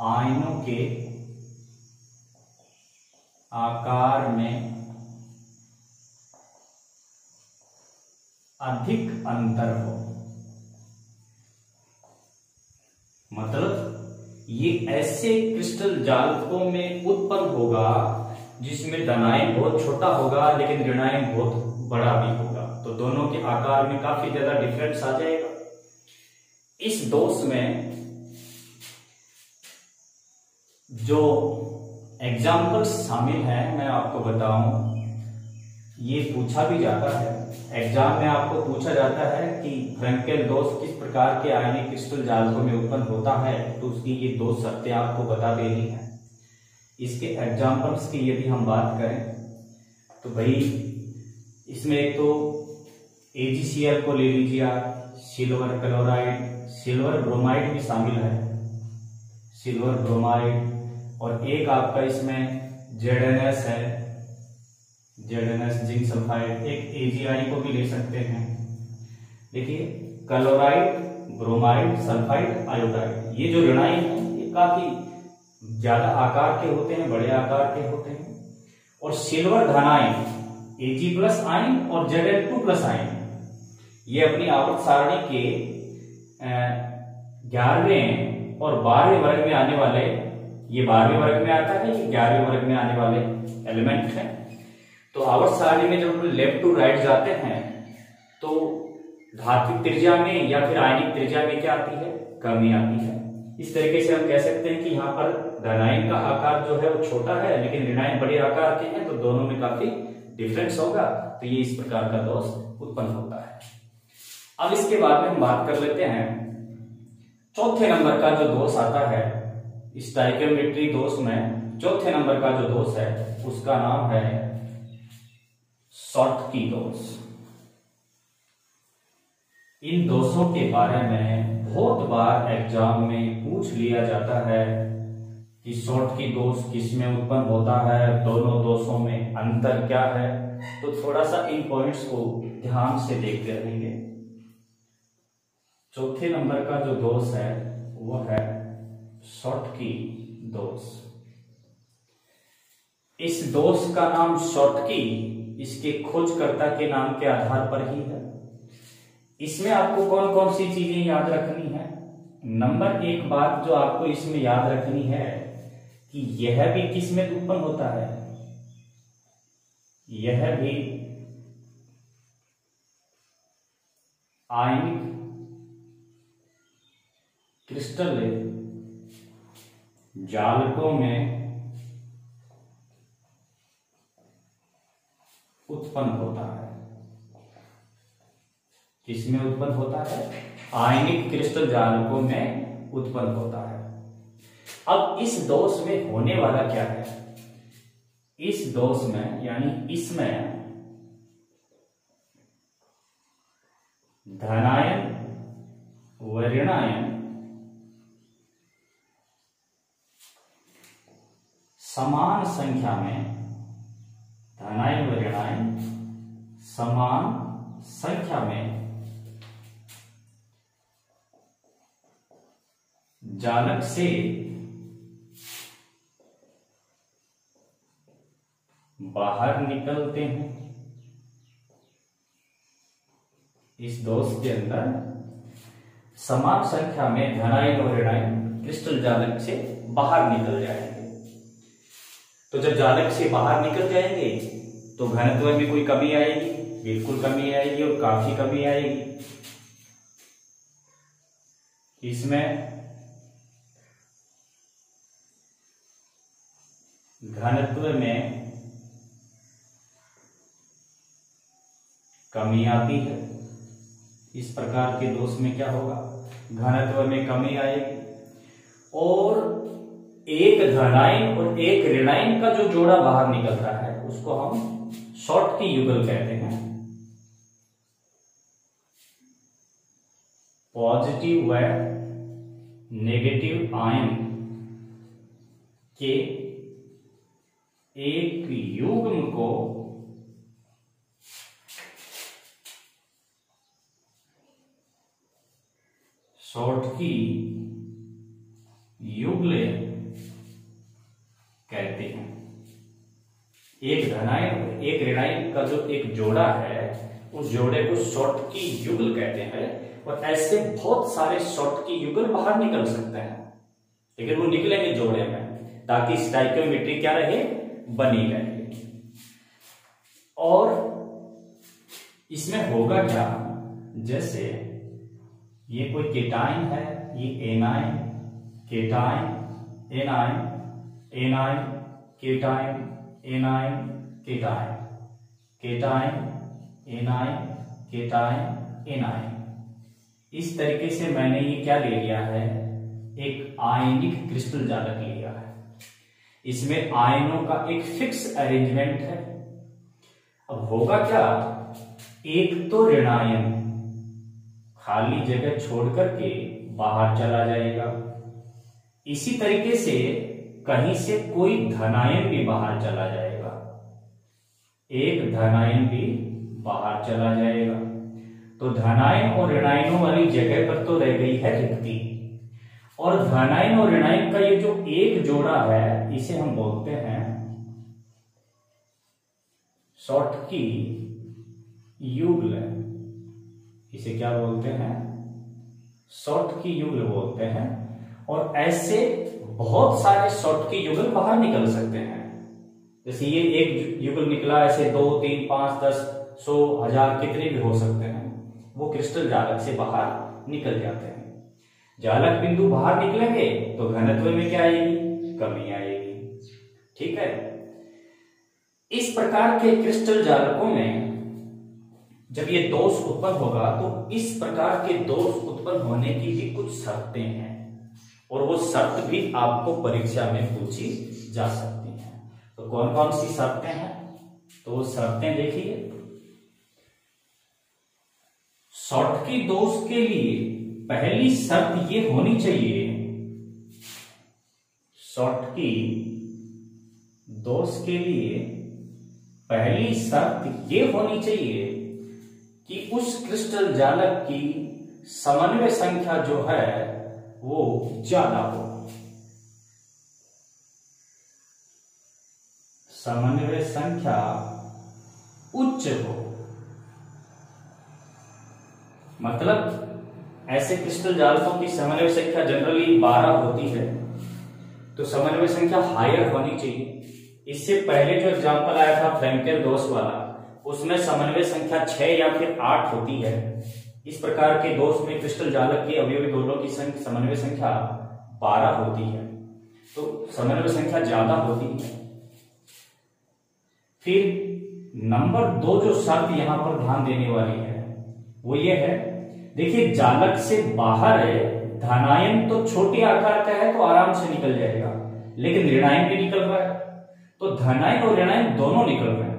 Speaker 1: आयनों के आकार में अधिक अंतर हो, मतलब ये ऐसे क्रिस्टल जालकों में उत्पन्न होगा जिसमें धनायन बहुत छोटा होगा लेकिन ऋणायन बहुत बड़ा भी होगा, तो दोनों के आकार में काफी ज्यादा डिफरेंस आ जाएगा। इस दोष में जो एग्जाम्पल्स शामिल हैं मैं आपको बताऊं, ये पूछा भी जाता है एग्जाम में, आपको पूछा जाता है कि फ्रेंकेल दोष किस प्रकार के आयनिक क्रिस्टल जालकों में उत्पन्न होता है, तो उसकी ये दो शर्तें आपको बता देनी है। इसके एग्जाम्पल्स की यदि हम बात करें तो भाई इसमें एक तो AgCl को ले लीजिए आप, सिल्वर क्लोराइड, सिल्वर ब्रोमाइड भी शामिल है, सिल्वर ब्रोमाइड, और एक आपका इसमें ZnS है, ZnS जिंक सल्फाइड, एक AgI को भी ले सकते हैं। देखिए क्लोराइड, ब्रोमाइड, सल्फाइड, आयोडाइड, ये जो ऋणायन है ये काफी ज्यादा आकार के होते हैं, बड़े आकार के होते हैं। और सिल्वर धनायन Ag+ आयन और Zn2+ आयन, ये अपनी आवर्त सारणी के 11वें और 12वें वर्ग में आने वाले, ये 12वें वर्ग में आता है, ये 11वें वर्ग में आने वाले एलिमेंट हैं। तो आवर्त सारणी में जब हम लेफ्ट टू राइट जाते हैं तो धात्विक त्रिज्या में या फिर आयनिक त्रिज्या में क्या आती है, कमी आती है। इस तरीके से हम कह सकते हैं कि यहाँ पर धनायन का आकार जो है वो छोटा है लेकिन ऋणायन बड़े आकार के हैं, तो दोनों में काफी डिफरेंस होगा, तो ये इस प्रकार का दोष उत्पन्न होता है। अब इसके बाद में हम बात कर लेते हैं चौथे नंबर का जो दोष आता है, स्टाइकियोमेट्री दोष में चौथे नंबर का जो दोष है उसका नाम है शॉर्टकी दोष। इन दोषों के बारे में बहुत बार एग्जाम में पूछ लिया जाता है कि शॉर्टकी दोष किसमें उत्पन्न होता है, दोनों दोषों में अंतर क्या है, तो थोड़ा सा इन पॉइंट्स को ध्यान से देखते रहेंगे। चौथे नंबर का जो दोष है वो है शॉर्टकी दोष। इस दोष का नाम शॉर्टकी इसके खोजकर्ता के नाम के आधार पर ही है। इसमें आपको कौन कौन सी चीजें याद रखनी है? नंबर एक बात जो आपको इसमें याद रखनी है कि यह भी किस में उत्पन्न होता है, यह भी आयनिक क्रिस्टल जालकों में उत्पन्न होता है। किसमें उत्पन्न होता है? आयनिक क्रिस्टल जालकों में उत्पन्न होता है। अब इस दोष में होने वाला क्या है? इस दोष में यानी इसमें धनायन व ऋणायन समान संख्या में, धनायन व ऋणायन समान संख्या में जालक से बाहर निकलते हैं। इस दोष के अंदर समान संख्या में धनायन और ऋणायन क्रिस्टल जालक से बाहर निकल जाएंगे। तो जब जालक से बाहर निकल जाएंगे तो घनत्व में कोई कमी आएगी, बिल्कुल कमी आएगी और काफी कमी आएगी। इसमें घनत्व में कमी आती है। इस प्रकार के दोष में क्या होगा? घनत्व में कमी आएगी और एक धनायन और एक ऋणायन का जो जोड़ा बाहर निकल रहा है उसको हम शॉर्टकी युगल कहते हैं। पॉजिटिव व नेगेटिव आयन के एक युग्म को शॉर्टकी युगल कहते हैं। एक धनायन एक ऋणायन का जो एक जोड़ा है उस जोड़े को शॉर्टकी युगल कहते हैं। और ऐसे बहुत सारे शॉर्टकी युगल बाहर निकल सकते हैं, लेकिन वो निकलेंगे जोड़े में ताकि स्टाइकियोमेट्री क्या रहे, बनी रहे। और इसमें होगा क्या, जैसे ये कोई केटाइन है, ये A9, cation, A9, A9, cation, A9, cation, cation, A9, cation, A9. इस तरीके से मैंने ये क्या ले लिया है, एक आयनिक क्रिस्टल जालक लिया है। इसमें आयनों का एक फिक्स अरेंजमेंट है। अब होगा क्या, एक तो ऋणायन खाली जगह छोड़ करके बाहर चला जाएगा, इसी तरीके से कहीं से कोई धनायन भी बाहर चला जाएगा, एक धनायन भी बाहर चला जाएगा। तो धनायन और ऋणायनों वाली जगह पर तो रह गई है रिक्ति। और धनायन और ऋणायन का ये जो एक जोड़ा है इसे हम बोलते हैं शॉर्टकी युगल। इसे क्या बोलते हैं, शॉर्टकी युगल बोलते हैं। और ऐसे बहुत सारे शॉर्टकी युगल बाहर निकल सकते हैं। जैसे ये एक युगल निकला, ऐसे 2, 3, 5, 10, 100, 1000 कितने भी हो सकते हैं, वो क्रिस्टल जालक से बाहर निकल जाते हैं। जालक बिंदु बाहर निकलेंगे तो घनत्व में क्या आएगी, कमी आएगी। ठीक है। इस प्रकार के क्रिस्टल जालकों में जब ये दोष उत्पन्न होगा तो इस प्रकार के दोष उत्पन्न होने की भी कुछ शर्तें हैं, और वो शर्त भी आपको परीक्षा में पूछी जा सकती हैं। तो कौन कौन सी शर्तें हैं, तो वो शर्तें देखिए। शॉर्टकी दोष के लिए पहली शर्त ये होनी चाहिए, शॉर्टकी दोष के लिए पहली शर्त ये होनी चाहिए कि उस क्रिस्टल जालक की समन्वय संख्या जो है वो ज्यादा हो। समन्वय संख्या उच्च हो। मतलब ऐसे क्रिस्टल जालकों की समन्वय संख्या जनरली 12 होती है, तो समन्वय संख्या हायर होनी चाहिए। इससे पहले जो एग्जांपल आया था फ्रैंकेल दोष वाला, उसमें समन्वय संख्या 6 या फिर 8 होती है। इस प्रकार के दोष में क्रिस्टल जालक के अवयवी दोनों की समन्वय संख्या 12 होती है, तो समन्वय संख्या ज्यादा होती है। फिर नंबर 2 जो शर्त यहां पर ध्यान देने वाली है वो ये है, देखिए जालक से बाहर है, धनायन तो छोटे आकार का है तो आराम से निकल जाएगा, लेकिन ऋणायन भी निकल रहा है, तो धनायन और ऋणायन दोनों निकल रहे हैं।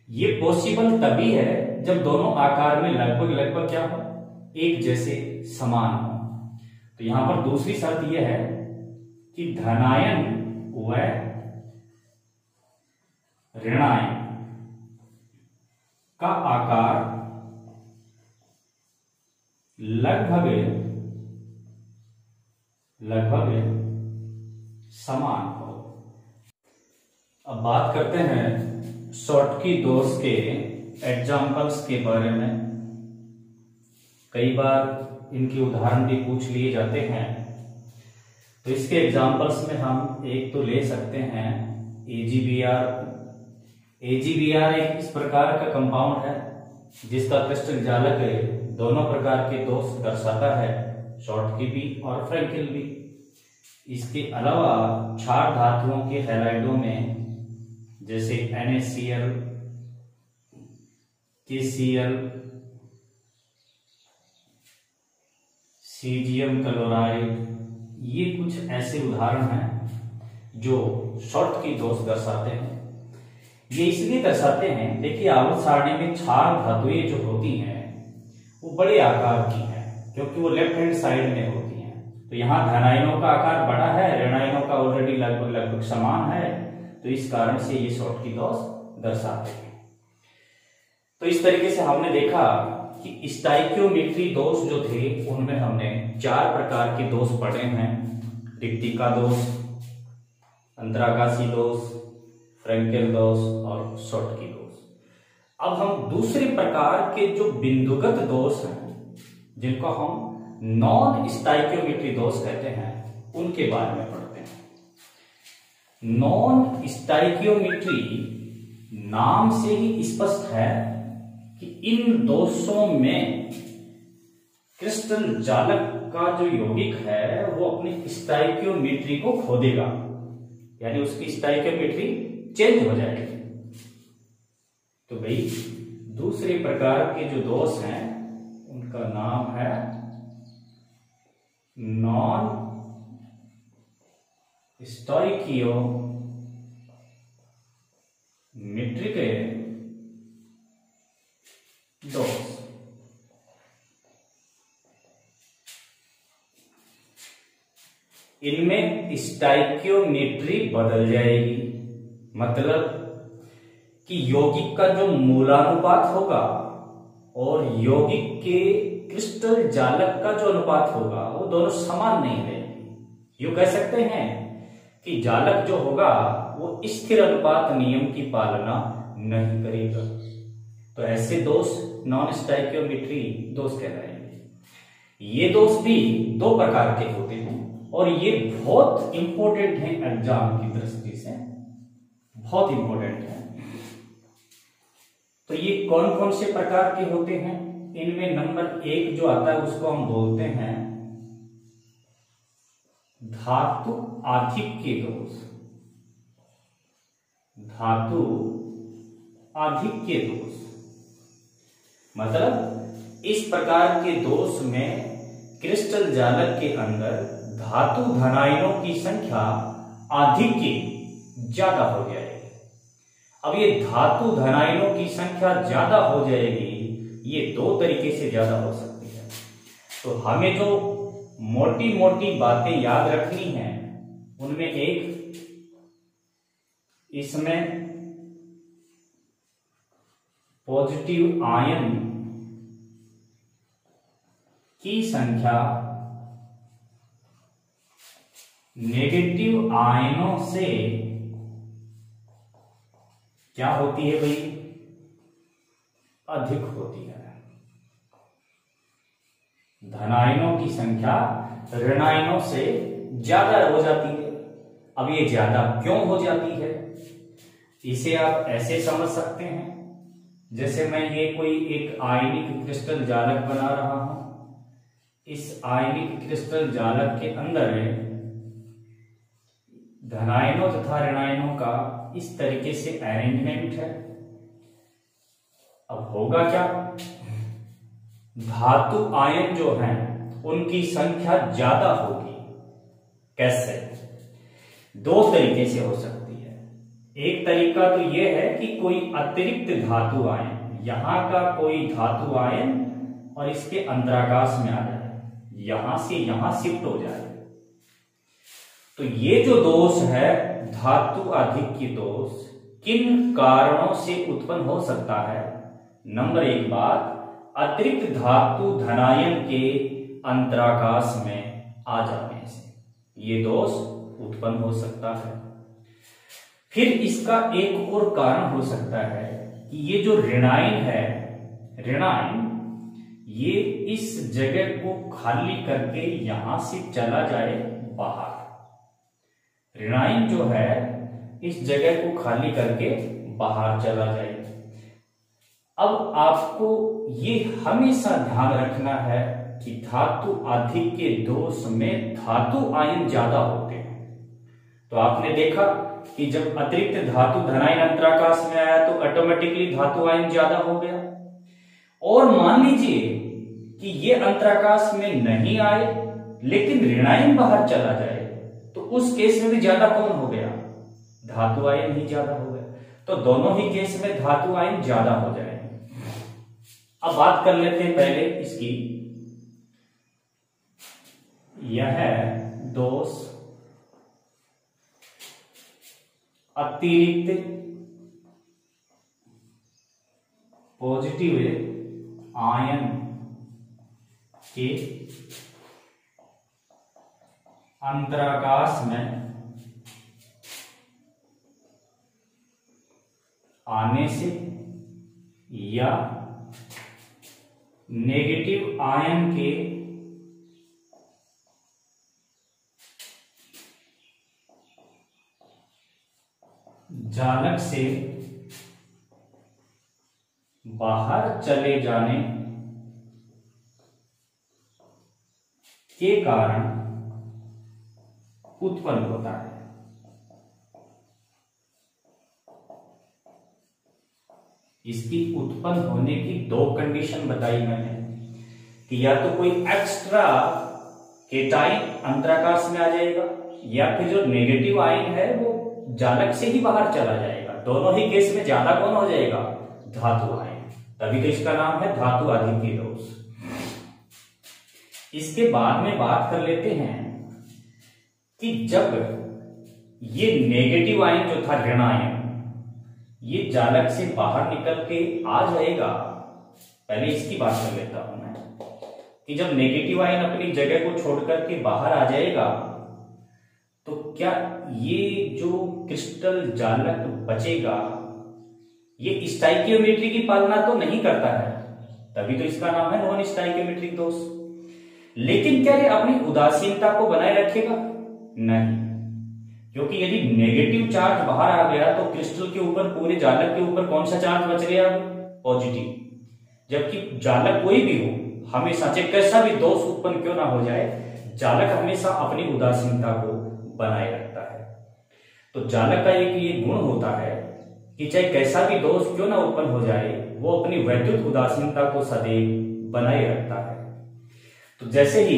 Speaker 1: ये पॉसिबल तभी है जब दोनों आकार में लगभग क्या हो, एक जैसे समान हो। तो यहां पर दूसरी शर्त यह है कि धनायन व ऋणायन का आकार लगभग समान हो। अब बात करते हैं शॉर्टकी दोष के एग्जाम्पल्स के बारे में। कई बार इनके उदाहरण भी पूछ लिए जाते हैं, तो इसके एग्जाम्पल्स में हम एक तो ले सकते हैं AgBr। AgBr एक इस प्रकार का कंपाउंड है जिसका क्रिस्टल जालक दोनों प्रकार के दोष दर्शाता है, शॉर्टकी भी और फ्रैंकेल भी। इसके अलावा क्षार धातुओं के हैलाइडों में जैसे NaCl, KCl, सीजियम क्लोराइड, ये कुछ ऐसे उदाहरण हैं जो शॉर्टकी दोष दर्शाते हैं। ये इसलिए दर्शाते हैं, देखिए आवर्त सारणी में क्षार धातुएं जो होती हैं वो बड़े आकार की हैं, क्योंकि वो लेफ्ट हैंड साइड में होती हैं। तो यहाँ धनायनों का आकार बड़ा है, ऋणायनों का ऑलरेडी लगभग समान है, तो इस कारण से ये शॉर्टकी दोष दर्शाते हैं। तो इस तरीके से हमने देखा कि स्टाइकियोमेट्री दोष जो थे उनमें हमने 4 प्रकार के दोष पढ़े हैं। रिक्तिका दोष, अंतराकाशी दोष, फ्रैंकेल दोष और शॉटकी दोष। अब हम दूसरे प्रकार के जो बिंदुगत दोष हैं, जिनको हम नॉन स्टाइकियोमेट्री दोष कहते हैं, उनके बारे में पढ़ते हैं। नॉन स्टाइकियोमेट्री नाम से ही स्पष्ट है कि इन दोषों में क्रिस्टल जालक का जो यौगिक है वो अपनी स्टाइकियोमेट्री को खो देगा, यानी उसकी स्टाइकियोमेट्री चेंज हो जाएगी। तो भाई दूसरे प्रकार के जो दोष हैं उनका नाम है नॉन स्टाइकियोमेट्रिक दोष। इनमें स्टाइकियोमेट्री बदल जाएगी, मतलब कि यौगिक का जो मूलानुपात होगा और यौगिक के क्रिस्टल जालक का जो अनुपात होगा वो दोनों समान नहीं रहेंगे। यूं कह सकते हैं कि जालक जो होगा वो स्थिर अनुपात नियम की पालना नहीं करेगा। तो ऐसे दोष नॉन स्टाइकियोमेट्री दोष कहलाएंगे। ये दोष भी 2 प्रकार के होते हैं और ये बहुत इंपॉर्टेंट है, एग्जाम की दृष्टि से बहुत इंपॉर्टेंट है। तो ये कौन कौन से प्रकार के होते हैं? इनमें नंबर 1 जो आता है उसको हम बोलते हैं धातु आधिक्य दोष। धातु आधिक्य दोष मतलब इस प्रकार के दोष में क्रिस्टल जालक के अंदर धातु धनायनों की संख्या आधिक्य ज्यादा हो जाएगी। अब ये धातु धनायनों की संख्या ज्यादा हो जाएगी, ये 2 तरीके से ज्यादा हो सकती है। तो हमें जो मोटी मोटी बातें याद रखनी है उनमें एक, इसमें पॉजिटिव आयन की संख्या नेगेटिव आयनों से क्या होती है भाई? अधिक होती है। धनायनों की संख्या ऋणायनों से ज्यादा हो जाती है। अब ये ज्यादा क्यों हो जाती है, इसे आप ऐसे समझ सकते हैं, जैसे मैं ये कोई एक आयनिक क्रिस्टल जालक बना रहा हूं। इस आयनिक क्रिस्टल जालक के अंदर धनायनों तथा ऋणायनों का इस तरीके से अरेंजमेंट है। अब होगा क्या? धातु आयन जो हैं उनकी संख्या ज्यादा होगी। कैसे? 2 तरीके से हो सकती है। एक तरीका तो यह है कि कोई अतिरिक्त धातु आयन, यहां का कोई धातु आयन और इसके अंतराकाश में आ जाए, यहां से यहां शिफ्ट हो जाए। तो ये जो दोष है धातु आधिक्य दोष किन कारणों से उत्पन्न हो सकता है? नंबर 1 बात, अतिरिक्त धातु धनायन के अंतराकाश में आ जाने से ये दोष उत्पन्न हो सकता है। फिर इसका एक और कारण हो सकता है कि ये जो ऋणायन है, ऋणायन ये इस जगह को खाली करके यहां से चला जाए बाहर। ऋणायन जो है इस जगह को खाली करके बाहर चला जाए। अब आपको ये हमेशा ध्यान रखना है कि धातु आधिक्य दोष में धातु आयन ज्यादा होते हैं। तो आपने देखा कि जब अतिरिक्त धातु धनायन अंतराकाश में आया तो ऑटोमेटिकली धातु आयन ज्यादा हो गया। और मान लीजिए कि ये अंतराकाश में नहीं आए लेकिन ऋणायन बाहर चला जाए, तो उस केस में भी ज्यादा कौन हो गया? धातु आयन ही ज्यादा हो गया। तो दोनों ही केस में धातु आयन ज्यादा हो जाएंगे। अब बात कर लेते हैं पहले इसकी। यह है दोष अतिरिक्त पॉजिटिव आयन के अंतराकाश में आने से या नेगेटिव आयन के जालक से बाहर चले जाने के कारण उत्पन्न होता है। इसकी उत्पन्न होने की दो कंडीशन बताई मैंने कि या तो कोई एक्स्ट्रा केटाइन अंतराकाश में आ जाएगा या फिर जो नेगेटिव आयन है वो जालक से ही बाहर चला जाएगा। दोनों ही केस में ज्यादा कौन हो जाएगा? धातु आयन। तभी तो इसका नाम है धातु आधिक्य दोष। इसके बाद में बात कर लेते हैं कि जब ये नेगेटिव आयन जो था ऋण आयन ये जालक से बाहर निकल के आ जाएगा। पहले इसकी बात कर लेता हूं मैं कि जब नेगेटिव आयन अपनी जगह को छोड़ करके बाहर आ जाएगा तो क्या ये जो क्रिस्टल जालक बचेगा ये स्टाइकियोमेट्री की पालना तो नहीं करता है, तभी तो इसका नाम है नॉन स्टाइकियोमेट्रिक दोष। लेकिन क्या ये अपनी उदासीनता को बनाए रखेगा? नहीं, क्योंकि यदि नेगेटिव चार्ज बाहर आ गया तो क्रिस्टल के ऊपर, पूरे जालक के ऊपर कौन सा चार्ज बच गया? पॉजिटिव। जबकि जालक कोई भी हो, हमेशा चाहे कैसा भी दोष उत्पन्न क्यों ना हो जाए, जालक हमेशा अपनी उदासीनता को बनाए रखता है। तो जालक का एक ये गुण होता है कि चाहे कैसा भी दोष क्यों ना उत्पन्न हो जाए, वो अपनी वैद्युत उदासीनता को सदैव बनाए रखता है। तो जैसे ही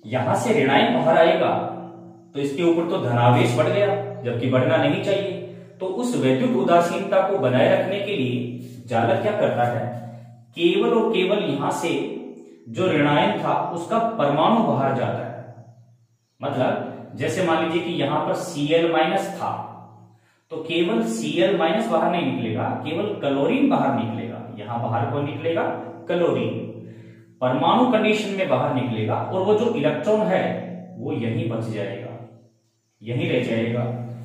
Speaker 1: यहां से ऋणायन बाहर आएगा तो इसके ऊपर तो धनावेश बढ़ गया, जबकि बढ़ना नहीं चाहिए। तो उस वैद्युत उदासीनता को बनाए रखने के लिए जालक क्या करता है? केवल और केवल यहां से जो ऋणायन था उसका परमाणु बाहर जाता है। मतलब जैसे मान लीजिए कि यहां पर Cl- था तो केवल Cl- बाहर नहीं निकलेगा, केवल क्लोरीन बाहर निकलेगा। यहां बाहर कौन निकलेगा? क्लोरीन परमाणु कंडीशन में बाहर निकलेगा और वो जो इलेक्ट्रॉन है वो यहीं बच जाएगा, यहीं रह जाएगा।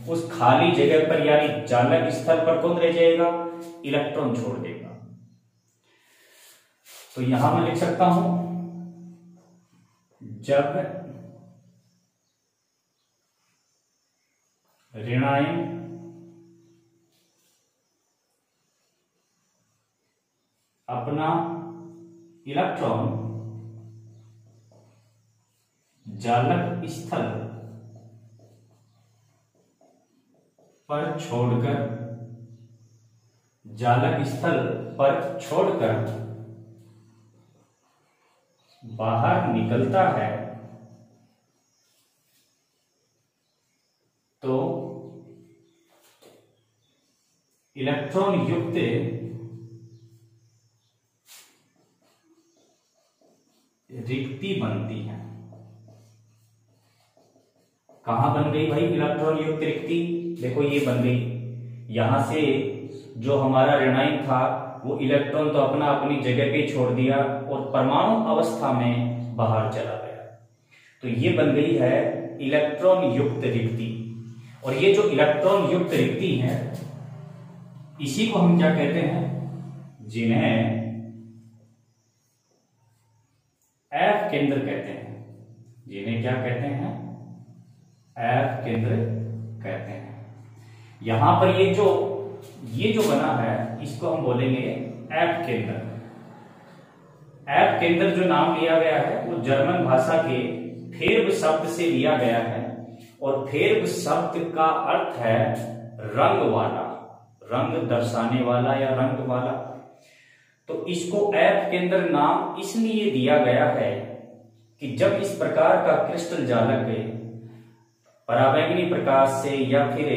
Speaker 1: उस खाली जगह पर यानी जालक स्थल पर कौन रह जाएगा? इलेक्ट्रॉन छोड़ देगा। तो यहां मैं लिख सकता हूं जब ऋणायन अपना इलेक्ट्रॉन जालक स्थल पर छोड़कर बाहर निकलता है तो इलेक्ट्रॉन युक्त रिक्ति बनती है। कहां बन गई भाई इलेक्ट्रॉन युक्त रिक्ति? देखो ये बन गई। यहां से जो हमारा ऋणायन था वो इलेक्ट्रॉन तो अपनी जगह पे छोड़ दिया और परमाणु अवस्था में बाहर चला गया। तो ये बन गई है इलेक्ट्रॉन युक्त रिक्ति। और ये जो इलेक्ट्रॉन युक्त रिक्ति है इसी को हम क्या कहते हैं? जिन्हें एफ केंद्र कहते हैं। जिन्हें क्या कहते हैं? एफ केंद्र कहते हैं। यहां पर ये जो बना है इसको हम बोलेंगे एफ केंद्र। एफ केंद्र जो नाम लिया गया है वो जर्मन भाषा के फेर्ब शब्द से लिया गया है और फेर्ब शब्द का अर्थ है रंग वाला, रंग दर्शाने वाला या रंग वाला। तो इसको एफ केंद्र नाम इसलिए दिया गया है कि जब इस प्रकार का क्रिस्टल जालक पराबैंगनी प्रकाश से या फिर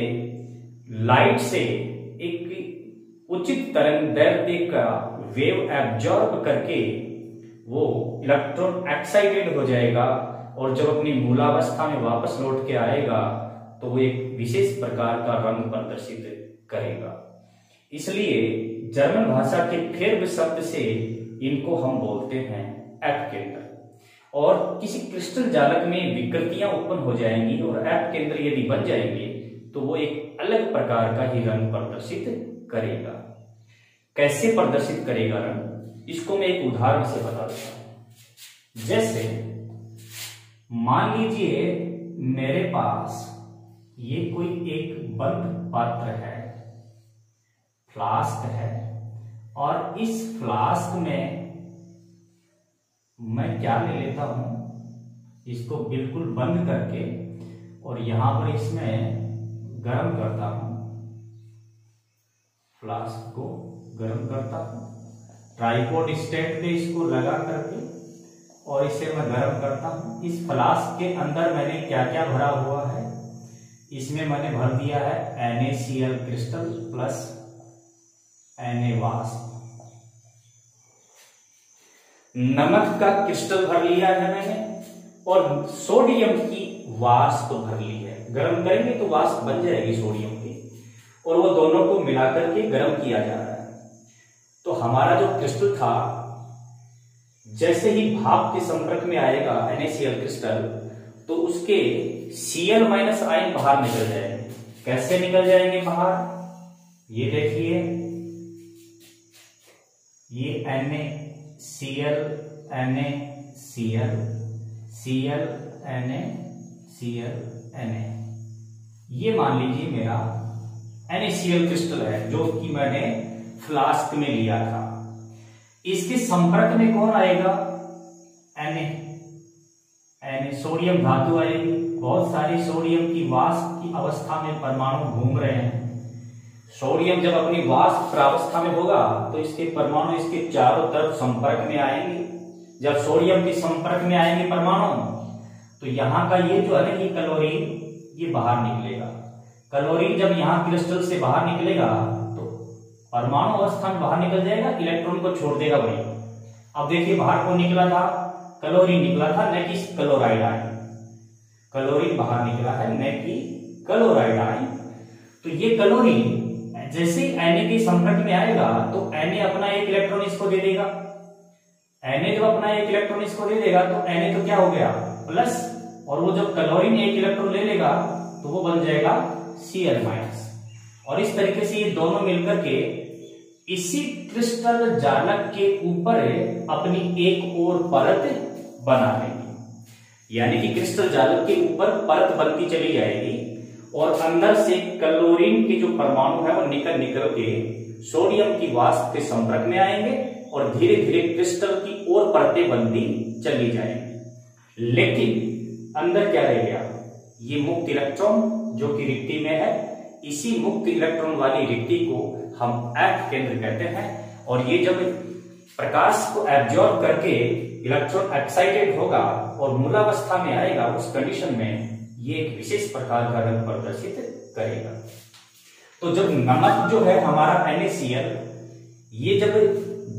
Speaker 1: लाइट से एक उचित तरंग दैर्ध्य का वेव एब्जॉर्ब करके वो इलेक्ट्रॉन एक्साइटेड हो जाएगा और जब अपनी मूलावस्था में वापस लौट के आएगा तो वो एक विशेष प्रकार का रंग प्रदर्शित करेगा। इसलिए जर्मन भाषा के फेर्ब शब्द से इनको हम बोलते हैं एफ केंद्र। और किसी क्रिस्टल जालक में विकृतियां उत्पन्न हो जाएंगी और एफ केंद्र यदि बन जाएंगे तो वो एक अलग प्रकार का ही रंग प्रदर्शित करेगा। कैसे प्रदर्शित करेगा रंग, इसको मैं एक उदाहरण से बता देता हूं। जैसे मान लीजिए मेरे पास ये कोई एक बंद पात्र है, फ्लास्क है, और इस फ्लास्क में मैं क्या ले लेता हूं, इसको बिल्कुल बंद करके और यहां पर इसमें गर्म करता हूं, फ्लास्क को गर्म करता हूं, ट्राइपॉड स्टैंड पे इसको लगा करके और इसे मैं गर्म करता हूं। इस फ्लास्क के अंदर मैंने क्या क्या भरा हुआ है, इसमें मैंने भर दिया है NaCl क्रिस्टल प्लस Na वाष्प, नमक का क्रिस्टल भर लिया है मैंने और सोडियम की वाष्प भर ली है। गर्म करेंगे तो वाष्प बन जाएगी सोडियम की, और वो दोनों को मिलाकर के गर्म किया जा रहा है। तो हमारा जो क्रिस्टल था, जैसे ही भाप के संपर्क में आएगा NaCl क्रिस्टल, तो उसके Cl माइनस आयन बाहर निकल जाएंगे। कैसे निकल जाएंगे बाहर, ये देखिए, ये NaCl NaCl Cl NaCl Na, ये मान लीजिए मेरा NaCl क्रिस्टल है जो कि मैंने फ्लास्क में लिया था। इसके संपर्क में कौन आएगा, Na सोडियम धातु आएगी। बहुत सारी सोडियम की वाष्प की अवस्था में परमाणु घूम रहे हैं। सोडियम जब अपनी वाष्प प्रावस्था में होगा तो इसके परमाणु इसके चारों तरफ संपर्क में आएंगे। जब सोडियम के संपर्क में आएंगे परमाणु, तो यहाँ का ये जो है ना, ये क्लोरीन, ये बाहर निकलेगा। क्लोरीन जब यहाँ क्रिस्टल से बाहर निकलेगा तो परमाणु अवस्था में बाहर निकल जाएगा, इलेक्ट्रॉन को छोड़ देगा वही। अब देखिए बाहर कौन निकला था, क्लोरीन निकला था, न कि क्लोराइड आयन। क्लोरीन बाहर निकला है, न कि क्लोराइड आयन। तो ये क्लोरीन जैसे ही Na के संपर्क में आएगा तो Na अपना एक इलेक्ट्रॉन इसको दे देगा। Na जब अपना एक इलेक्ट्रॉन इसको दे देगा तो Na तो क्या हो गया, प्लस, और वो जब क्लोरीन एक इलेक्ट्रॉन ले लेगा तो वो बन जाएगा Cl माइनस। और इस तरीके से ये दोनों मिलकर के इसी क्रिस्टल जालक के ऊपर अपनी एक और परत बना लेंगे। यानी कि क्रिस्टल जालक के ऊपर परत बनती चली जाएगी और अंदर से क्लोरीन के जो परमाणु है वो निकल के सोडियम की वाष्प के संपर्क में आएंगे और धीरे धीरे क्रिस्टल की और परतें बनती चली जाएंगी। लेकिन अंदर क्या रह गया, ये मुक्त इलेक्ट्रॉन जो कि रिक्ति में है। इसी मुक्त इलेक्ट्रॉन वाली रिक्ति को हम एफ केंद्र कहते हैं। और ये जब प्रकाश को एब्जॉर्ब करके इलेक्ट्रॉन एक्साइटेड होगा और मूलावस्था में आएगा, उस कंडीशन में ये एक विशेष प्रकार का रंग प्रदर्शित करेगा। तो जब नमक जो है हमारा NaCl, ये जब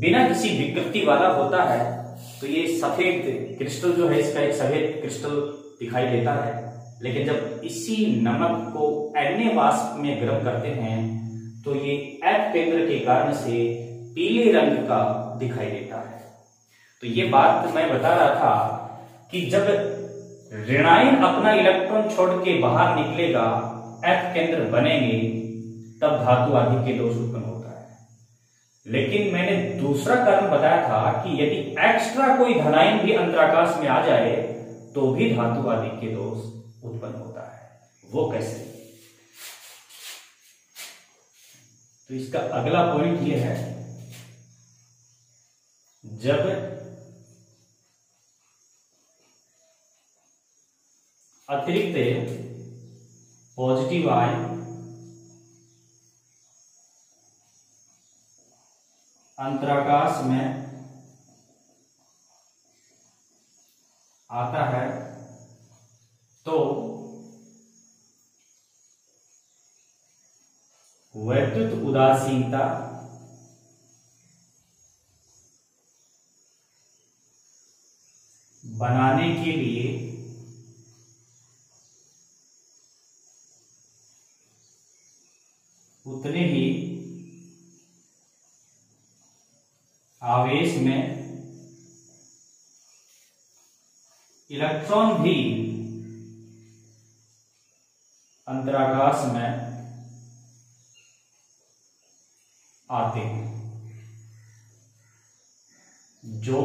Speaker 1: बिना किसी विकृति वाला होता है तो ये सफेद क्रिस्टल जो है, इसका एक सफेद क्रिस्टल दिखाई देता है। लेकिन जब इसी नमक को Na वाष्प में गर्म करते हैं तो ये एफ केंद्र के कारण से पीले रंग का दिखाई देता है। तो ये बात मैं बता रहा था कि जब ऋणायन अपना इलेक्ट्रॉन छोड़ के बाहर निकलेगा, एफ केंद्र बनेंगे, तब धातु आदि के दोष उत्पन्न होता है। लेकिन मैंने दूसरा कारण बताया था कि यदि एक्स्ट्रा कोई धनायन भी अंतराकाश में आ जाए तो भी धातु आदि के दोष उत्पन्न होता है। वो कैसे? तो इसका अगला पॉइंट ये है, जब अतिरिक्त पॉजिटिव आयन अंतराकाश में आता है तो वैद्युत उदासीनता बनाने के लिए उतने ही आवेश में इलेक्ट्रॉन भी अंतराकाश में आते हैं, जो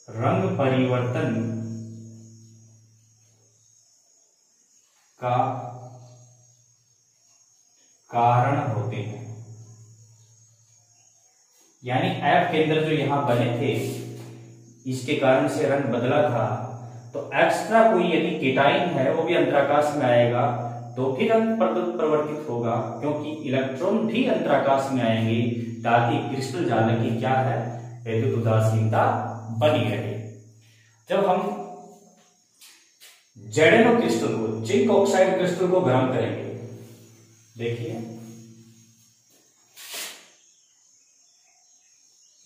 Speaker 1: रंग परिवर्तन का कारण होते हैं। यानी एफ केंद्र जो यहां बने थे, इसके कारण से रंग बदला था, तो एक्स्ट्रा कोई यदि केटाइन है वो भी अंतराकाश में आएगा तो भी रंग परिवर्तित होगा, क्योंकि इलेक्ट्रॉन भी अंतराकाश में आएंगे ताकि क्रिस्टल जालक की क्या है, विद्युत उदासीनता बनी रहे। जब हम जेडेनो क्रिस्टल को, जिंक ऑक्साइड क्रिस्टल को गर्म करेंगे, देखिए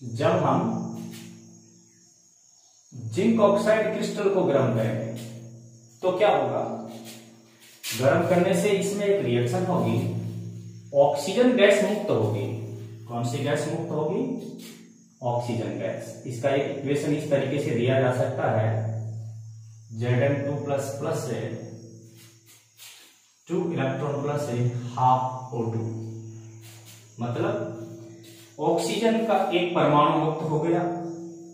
Speaker 1: जब हम जिंक ऑक्साइड क्रिस्टल को गर्म करेंगे तो क्या होगा, गर्म करने से इसमें एक रिएक्शन होगी, ऑक्सीजन गैस मुक्त होगी। कौन सी गैस मुक्त होगी, ऑक्सीजन गैस। इसका एक इक्वेशन इस तरीके से दिया जा सकता है, Zn2++ से 2 इलेक्ट्रॉन प्लस से हाफ O2, मतलब ऑक्सीजन का एक परमाणु मुक्त हो गया,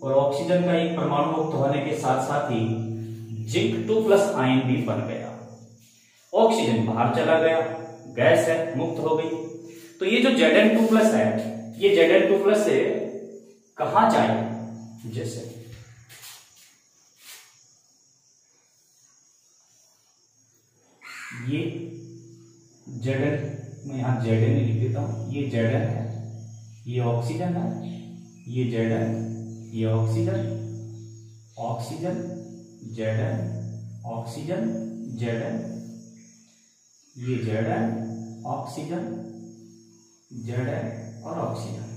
Speaker 1: और ऑक्सीजन का एक परमाणु मुक्त होने के साथ साथ ही जिंक 2+ आयन भी बन गया, ऑक्सीजन बाहर चला गया, गैस है मुक्त हो गई। तो ये जो Zn2+ है, ये Zn2+ से कहां जाए, जैसे ये Zn, मैं यहां Zn लिख देता हूं, ये Zn है, ये ऑक्सीजन है, ये Zn, ये oxygen, oxygen Zn, oxygen Zn, ये Zn, ऑक्सीजन Zn और ऑक्सीजन।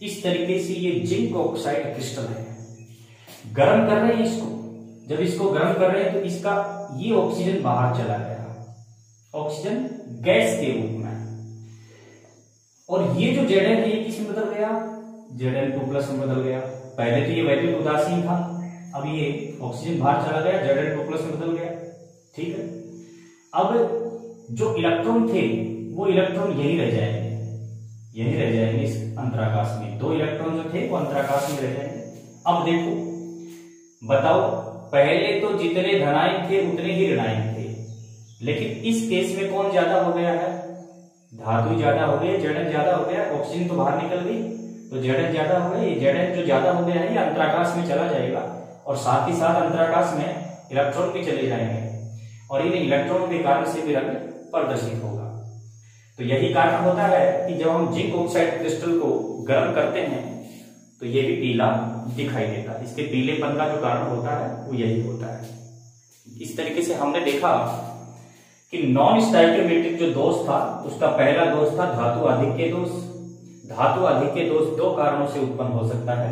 Speaker 1: इस तरीके से ये जिंक ऑक्साइड क्रिस्टल है। गर्म कर रहे हैं इसको, जब इसको गर्म कर रहे हैं तो इसका ये ऑक्सीजन बाहर चला गया, ऑक्सीजन गैस के रूप में, और ये जो Zn है ये किसमें बदल गया, Zn2+ में बदल गया। पहले तो ये वैद्युत उदासीन था, अब ये ऑक्सीजन बाहर चला गया, Zn2+ में बदल गया। ठीक है, अब जो इलेक्ट्रॉन थे वो इलेक्ट्रॉन यही रह जाएंगे, यही रह जाएंगे इस अंतराकाश में। 2 इलेक्ट्रॉन जो थे वो अंतराकाश में रह जाएंगे। अब देखो, बताओ, पहले तो जितने धनायन थे उतने ही ऋणायन थे, लेकिन इस केस में कौन ज्यादा हो गया है, धातु ज्यादा हो गया, Zn ज्यादा हो गया, ऑक्सीजन तो बाहर निकल गई तो Zn ज्यादा हो गया। ये Zn जो ज्यादा हो गया है ये अंतराकाश में चला जाएगा, और साथ ही साथ अंतराकाश में इलेक्ट्रॉन भी चले जाएंगे, और इन इलेक्ट्रॉन के कारण से भी रंग प्रदर्शित होगा। तो यही कारण होता है कि जब हम जिंक ऑक्साइड क्रिस्टल को गर्म करते हैं तो ये भी पीला दिखाई देता है। इसके पीलेपन का जो कारण होता है वो यही होता है। इस तरीके से हमने देखा कि नॉन स्टोइकियोमेट्रिक जो दोष था उसका पहला दोष था धातु आधिक्य दोष। धातु आधिक्य दोष 2 कारणों से उत्पन्न हो सकता है,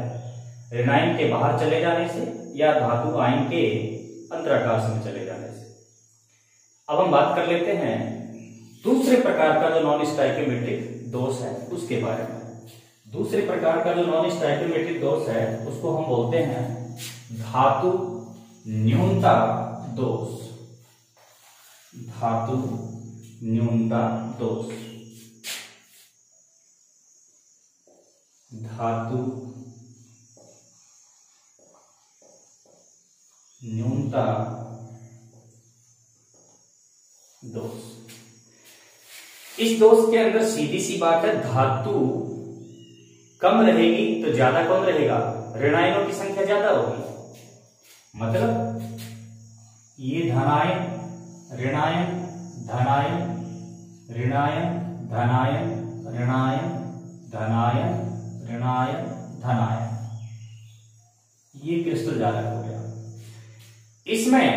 Speaker 1: ऋणायन के बाहर चले जाने से या धातु आयन के अंतराकाश में चले जाने से। अब हम बात कर लेते हैं दूसरे प्रकार का जो नॉन स्टोइकियोमेट्रिक दोष है उसके बारे में। दूसरे प्रकार का जो नॉन स्टोइकियोमेट्रिक दोष है उसको हम बोलते हैं धातु न्यूनता दोष। धातु न्यूनता दोष। धातु न्यूनता दोष। इस दोष के अंदर सीधी सी बात है, धातु कम रहेगी तो ज्यादा कौन रहेगा, ऋणायनों की संख्या ज्यादा होगी। मतलब ये धनायन ऋणायन धनायन ऋणायन धनायन ऋणायन धनायन ऋणायन धनायन, ये क्रिस्टल जालक हो गया। इसमें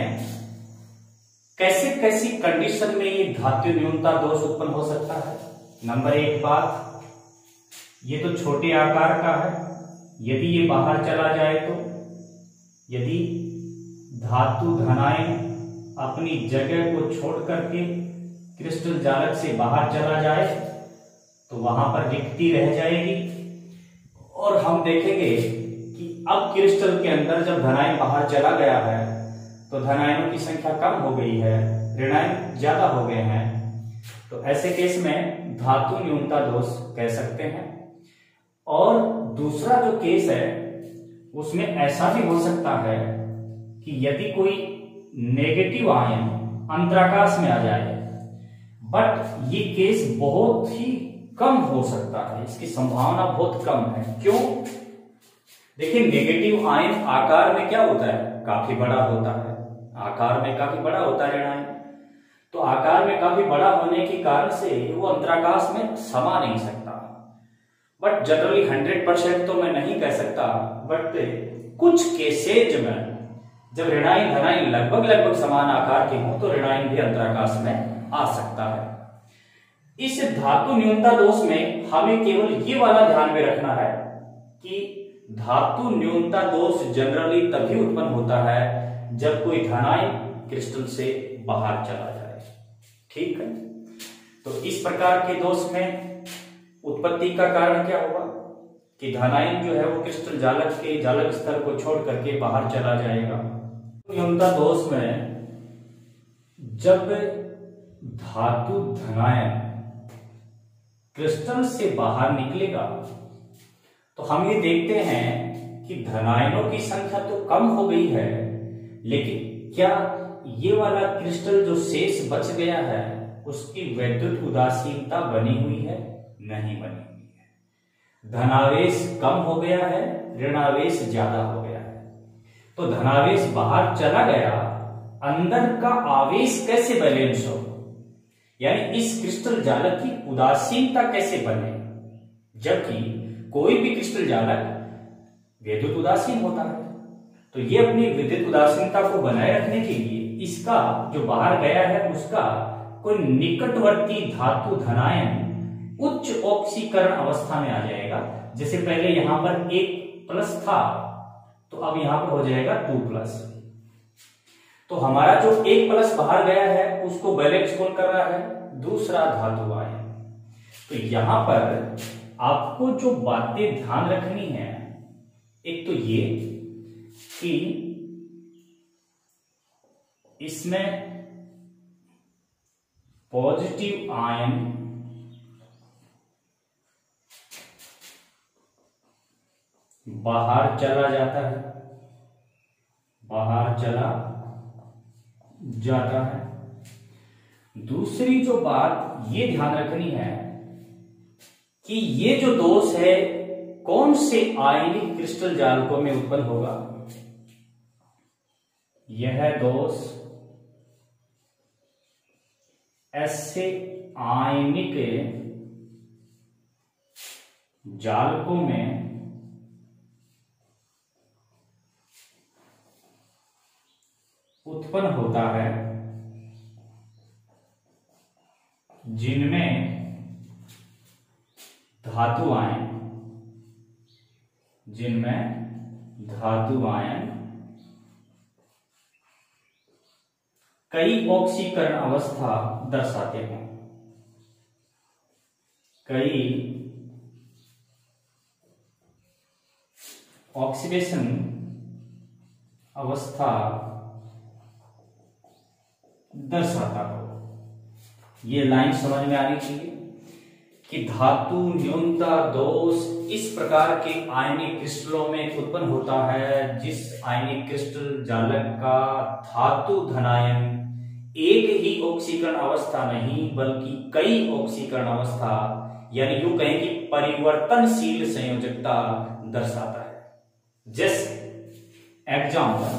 Speaker 1: कैसे कैसी कंडीशन में ये धातु न्यूनता दोष उत्पन्न हो सकता है। नंबर 1 बात, ये तो छोटे आकार का है, यदि ये बाहर चला जाए तो, यदि धातु धनायन अपनी जगह को छोड़ करके क्रिस्टल जालक से बाहर चला जाए तो वहां पर रिक्ति रह जाएगी, और हम देखेंगे कि अब क्रिस्टल के अंदर जब धनायन बाहर चला गया है तो धनायनों की संख्या कम हो गई है, ऋणायन ज्यादा हो गए हैं। तो ऐसे केस में धातु न्यूनता दोष कह सकते हैं। और दूसरा जो केस है उसमें ऐसा भी हो सकता है कि यदि कोई नेगेटिव आयन अंतराकाश में आ जाए, बट ये केस बहुत ही कम हो सकता है, इसकी संभावना बहुत कम है। क्यों? देखिए, नेगेटिव आयन आकार में क्या होता है, काफी बड़ा होता है, आकार में काफी बड़ा होता है ऋणायन। तो आकार में काफी बड़ा होने के कारण से वो अंतराकाश में समा नहीं सकता। बट जनरली 100% तो मैं नहीं कह सकता, बट कुछ केसेज में जब ऋणायन धनायन लगभग समान आकार के हों तो ऋणायन भी अंतराकाश में आ सकता है। इस धातु न्यूनता दोष में हमें केवल ये वाला ध्यान में रखना है कि धातु न्यूनता दोष जनरली तभी उत्पन्न होता है जब कोई धनायन क्रिस्टल से बाहर चला जाए। ठीक है, तो इस प्रकार के दोष में उत्पत्ति का कारण क्या होगा कि धनायन जो है वो क्रिस्टल जालक के जालक स्तर को छोड़ करके बाहर चला जाएगा। न्यूनता दोष में जब धातु धनायन क्रिस्टल से बाहर निकलेगा तो हम ये देखते हैं कि धनायनों की संख्या तो कम हो गई है, लेकिन क्या ये वाला क्रिस्टल जो शेष बच गया है उसकी वैद्युत उदासीनता बनी हुई है? नहीं बनी हुई है। धनावेश कम हो गया है, ऋणावेश ज्यादा हो गया है। तो धनावेश बाहर चला गया, अंदर का आवेश कैसे बैलेंस हो, यानी इस क्रिस्टल जालक की उदासीनता कैसे बने, जबकि कोई भी क्रिस्टल जालक विद्युत उदासीन होता है। तो ये अपनी विद्युत उदासीनता को बनाए रखने के लिए इसका जो बाहर गया है उसका कोई निकटवर्ती धातु धनायन उच्च ऑक्सीकरण अवस्था में आ जाएगा। जैसे पहले यहां पर 1+ था तो अब यहां पर हो जाएगा 2+। तो हमारा जो 1+ बाहर गया है उसको बैलेंस कौन कर रहा है? दूसरा धातु आयन। तो यहां पर आपको जो बातें ध्यान रखनी है, एक तो ये कि इसमें पॉजिटिव आयन बाहर चला जाता है, बाहर चला जाता है। दूसरी जो बात ये ध्यान रखनी है कि ये जो दोष है कौन से आयनिक क्रिस्टल जालकों में उत्पन्न होगा? यह दोष ऐसे आयनिक जालकों में उत्पन्न होता है जिनमें धातु आयन कई ऑक्सीकरण अवस्था दर्शाते हैं, कई ऑक्सीडेशन अवस्था दर्शाता हो। ये लाइन समझ में आनी चाहिए कि धातु न्यूनता दोष इस प्रकार के आयनिक क्रिस्टलों में उत्पन्न होता है जिस आयनिक क्रिस्टल जालक का धातु धनायन एक ही ऑक्सीकरण अवस्था नहीं बल्कि कई ऑक्सीकरण अवस्था, यानी यूं कहें कि परिवर्तनशील संयोजकता दर्शाता है। जैसे एग्जाम्पल,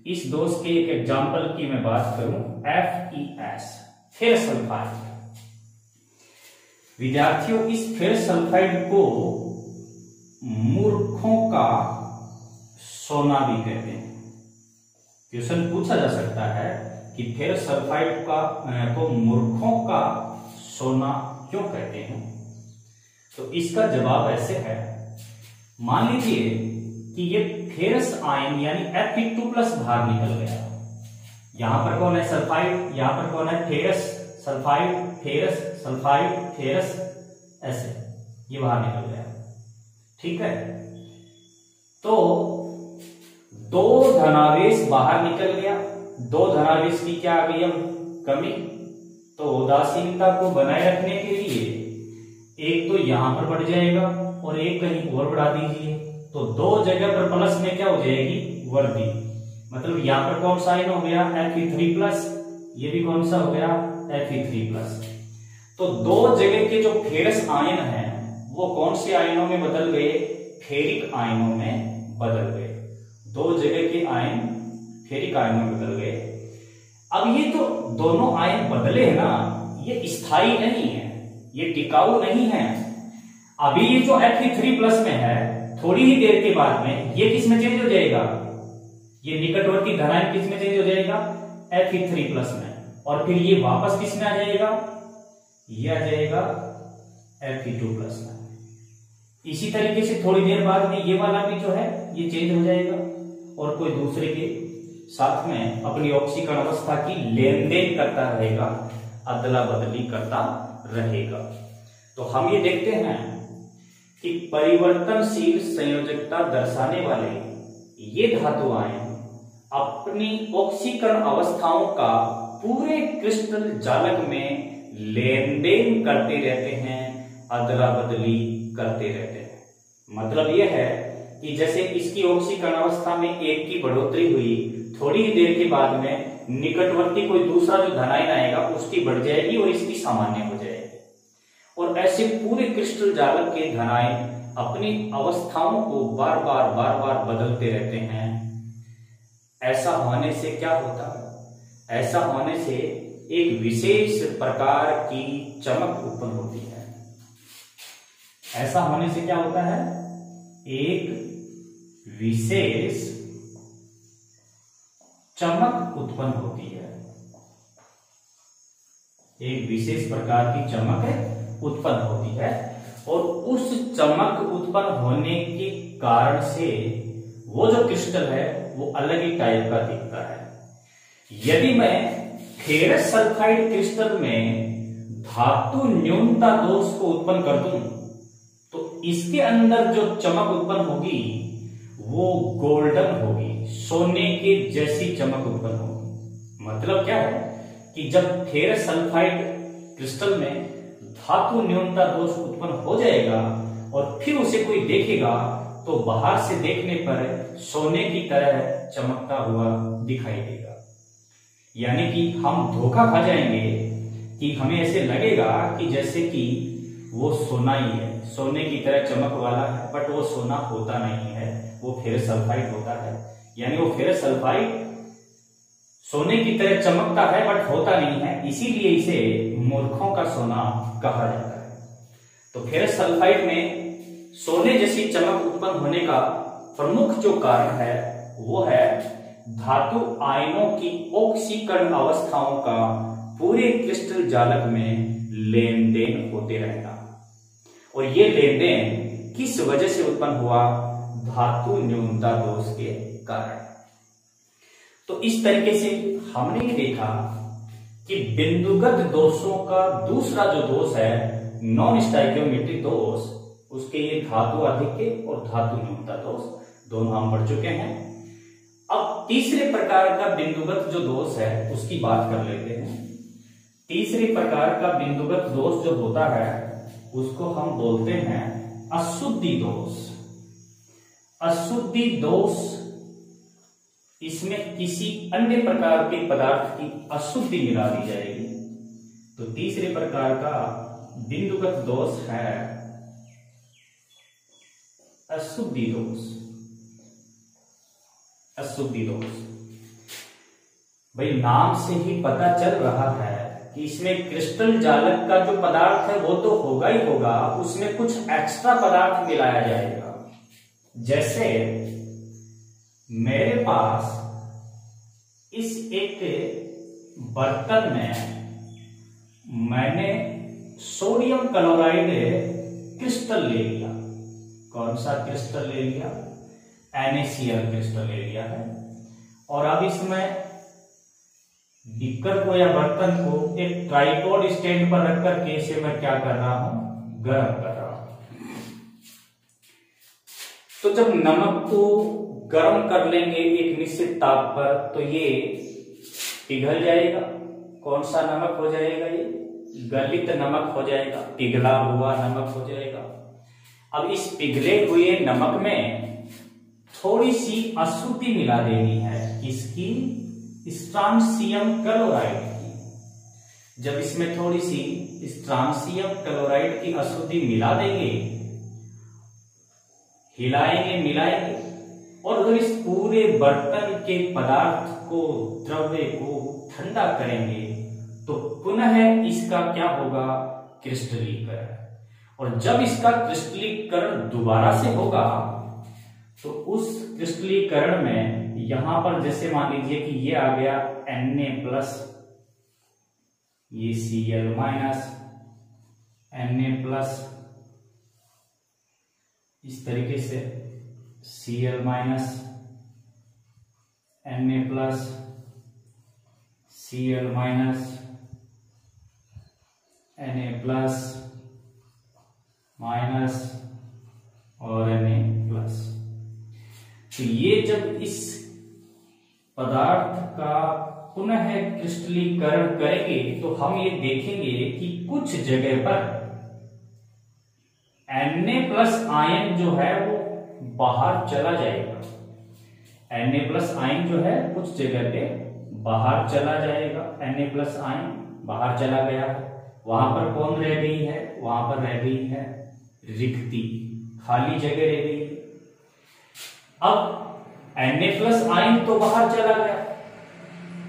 Speaker 1: इस दोष के एक एग्जाम्पल की मैं बात करूं, FeS फेरस सल्फाइड। विद्यार्थियों, इस फेरस सल्फाइड को मूर्खों का सोना भी कहते हैं। क्वेश्चन पूछा जा सकता है कि फेरस सल्फाइड को मूर्खों का सोना क्यों कहते हैं? तो इसका जवाब ऐसे है, मान लीजिए कि ये फेरस आयन यानी Fe2+ बाहर निकल गया। यहां पर कौन है? सल्फाइड। यहां पर कौन है? Ferrous, sulphide, ferrous, sulphide, ferrous, ऐसे ये बाहर निकल गया। ठीक है, तो 2 धनावेश बाहर निकल गया, 2 धनावेश की क्या आ गई अब कमी। तो उदासीनता को बनाए रखने के लिए एक तो यहां पर बढ़ जाएगा और एक कहीं और बढ़ा दीजिए, तो 2 जगह पर प्लस में क्या हो जाएगी वर्दी। मतलब यहां पर कौन सा आयन हो गया Fe3+, ये भी कौन सा हो गया Fe3+। तो 2 जगह के जो फेरस आयन हैं वो कौन से आयनों में बदल गए, फेरिक आयनों में बदल गए। 2 जगह के आयन फेरिक आयनों में बदल गए। अब ये तो दोनों आयन बदले हैं ना, ये स्थायी नहीं है, ये टिकाऊ नहीं है। अभी ये जो Fe3+ में है, थोड़ी ही देर के बाद में ये किस में चेंज हो जाएगा, ये निकटवर्ती धनायन किस में चेंज हो जाएगा Fe3+ में, और फिर ये वापस किस में आ जाएगा, ये आ जाएगा Fe2+ में। इसी तरीके से थोड़ी देर बाद में ये वाला भी जो है ये चेंज हो जाएगा और कोई दूसरे के साथ में अपनी ऑक्सीकरण अवस्था की लेन देन करता रहेगा, अदला बदली करता रहेगा। तो हम ये देखते हैं कि परिवर्तनशील संयोजकता दर्शाने वाले ये धातु आयन अपनी ऑक्सीकरण अवस्थाओं का पूरे क्रिस्टल जालक में लेन देन करते रहते हैं, अदला बदली करते रहते हैं। मतलब यह है कि जैसे इसकी ऑक्सीकरण अवस्था में 1 की बढ़ोतरी हुई, थोड़ी ही देर के बाद में निकटवर्ती कोई दूसरा जो धनायन आएगा उसकी बढ़ जाएगी और इसकी सामान्य हो जाएगी। और ऐसे पूरे क्रिस्टल जालक के धनायन अपनी अवस्थाओं को बार बार बदलते रहते हैं। ऐसा होने से क्या होता है, ऐसा होने से एक विशेष प्रकार की चमक उत्पन्न होती है। ऐसा होने से क्या होता है, एक विशेष चमक उत्पन्न होती है, एक विशेष प्रकार की चमक उत्पन्न होती है। और उस चमक उत्पन्न होने के कारण से वो जो क्रिस्टल है वो अलग ही टाइप का दिखता है। यदि मैं फेरस सल्फाइड क्रिस्टल में धातु न्यूनता दोष को उत्पन्न कर दूं तो इसके अंदर जो चमक उत्पन्न होगी वो गोल्डन होगी, सोने के जैसी चमक उत्पन्न होगी। मतलब क्या है कि जब फेरस सल्फाइड क्रिस्टल में धातु न्यूनता दोष उत्पन्न हो जाएगा और फिर उसे कोई देखेगा तो बाहर से देखने पर सोने की तरह चमकता हुआ दिखाई देगा। यानी कि हम धोखा खा जाएंगे कि हमें ऐसे लगेगा कि जैसे कि वो सोना ही है, सोने की तरह चमक वाला है, बट वो सोना होता नहीं है, वो फेरस सल्फाइड होता है। यानी वो फेरस सल्फाइड सोने की तरह चमकता है बट होता नहीं है, इसीलिए इसे मूर्खों का सोना कहा जाता है। तो फेरस सल्फाइड में सोने जैसी चमक उत्पन्न होने का प्रमुख जो कारण है वो है धातु आयनों की ऑक्सीकरण अवस्थाओं का पूरे क्रिस्टल जालक में लेन देन होते रहना। और ये लेन देन किस वजह से उत्पन्न हुआ, धातु न्यूनता दोष के कारण। तो इस तरीके से हमने देखा कि बिंदुगत दोषों का दूसरा जो दोष है नॉन स्टाइकियोमेट्रिक दोष, उसके ये धातु आधिक्य और धातु न्यूनता दोष दोनों हम पढ़ चुके हैं। अब तीसरे प्रकार का बिंदुगत जो दोष है उसकी बात कर लेते हैं। तीसरे प्रकार का बिंदुगत दोष जो होता है उसको हम बोलते हैं अशुद्धि दोष। अशुद्धि दोष, इसमें किसी अन्य प्रकार के पदार्थ की अशुद्धि मिला दी जाएगी। तो तीसरे प्रकार का बिंदुगत दोष है अशुद्धि दोष। अशुद्धि दोष भाई नाम से ही पता चल रहा है कि इसमें क्रिस्टल जालक का जो पदार्थ है वो तो होगा ही होगा, उसमें कुछ एक्स्ट्रा पदार्थ मिलाया जाएगा। जैसे मेरे पास इस एक बर्तन में मैंने सोडियम क्लोराइड क्रिस्टल ले लिया। कौन सा क्रिस्टल ले लिया, NaCl क्रिस्टल ले लिया है। और अब इसमें बीकर को या बर्तन को एक ट्राइपॉड स्टैंड पर रख करके इसे मैं क्या कर रहा हूं, गर्म कर रहा हूं। तो जब नमक को गर्म कर लेंगे एक निश्चित ताप पर तो ये पिघल जाएगा। कौन सा नमक हो जाएगा? ये गलित नमक हो जाएगा, पिघला हुआ नमक हो जाएगा। अब इस पिघले हुए नमक में थोड़ी सी अशुद्धि मिला देनी है, किसकी? स्ट्रांशियम क्लोराइड की। जब इसमें थोड़ी सी स्ट्रांशियम क्लोराइड की अशुद्धि मिला देंगे, हिलाएंगे, मिलाएंगे, और जब इस पूरे बर्तन के पदार्थ को, द्रव्य को ठंडा करेंगे तो पुनः इसका क्या होगा? क्रिस्टलीकरण। और जब इसका क्रिस्टलीकरण दोबारा से होगा तो उस क्रिस्टलीकरण में यहां पर जैसे मान लीजिए कि ये आ गया Na+, ये Cl-, Na+, इस तरीके से Cl-, Na+, Cl-, Na+, और Na+। तो ये जब इस पदार्थ का पुनः क्रिस्टलीकरण करेंगे तो हम ये देखेंगे कि कुछ जगह पर Na+ आयन जो है वो बाहर चला जाएगा। Na+ आयन जो है कुछ जगह पे बाहर चला जाएगा। Na+ आयन बाहर चला गया है। वहां पर कौन रह गई है? वहां पर रह गई है रिक्ति, खाली जगह रह गई है। अब Na+ आयन तो बाहर चला गया,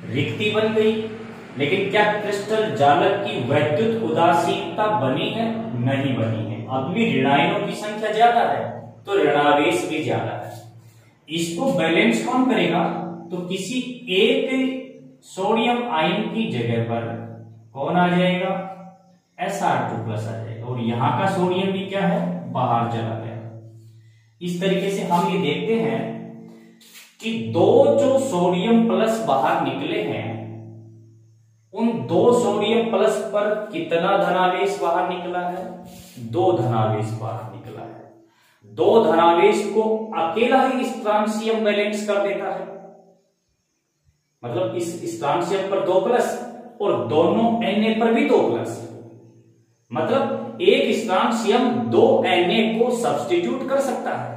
Speaker 1: रिक्ति बन गई, लेकिन क्या क्रिस्टल जालक की वैद्युत उदासीनता बनी है? नहीं बनी है। अब भी ऋणायनों की संख्या ज्यादा है तो ऋणावेश भी ज्यादा है। इसको बैलेंस कौन करेगा? तो किसी एक सोडियम आयन की जगह पर कौन आ जाएगा? Sr2+ आ जाएगा, और यहां का सोडियम भी क्या है? बाहर चला गया। इस तरीके से हम ये देखते हैं कि दो जो सोडियम प्लस बाहर निकले हैं, उन दो सोडियम प्लस पर कितना धनावेश बाहर निकला है? 2 धनावेश बाहर निकला है। 2 धनावेश को अकेला ही स्ट्रांशियम बैलेंस कर देता है। मतलब इस स्ट्रांशियम पर 2+ और दोनों Na पर भी 2+, मतलब एक स्ट्रांशियम 2 Na को सब्स्टिट्यूट कर सकता है।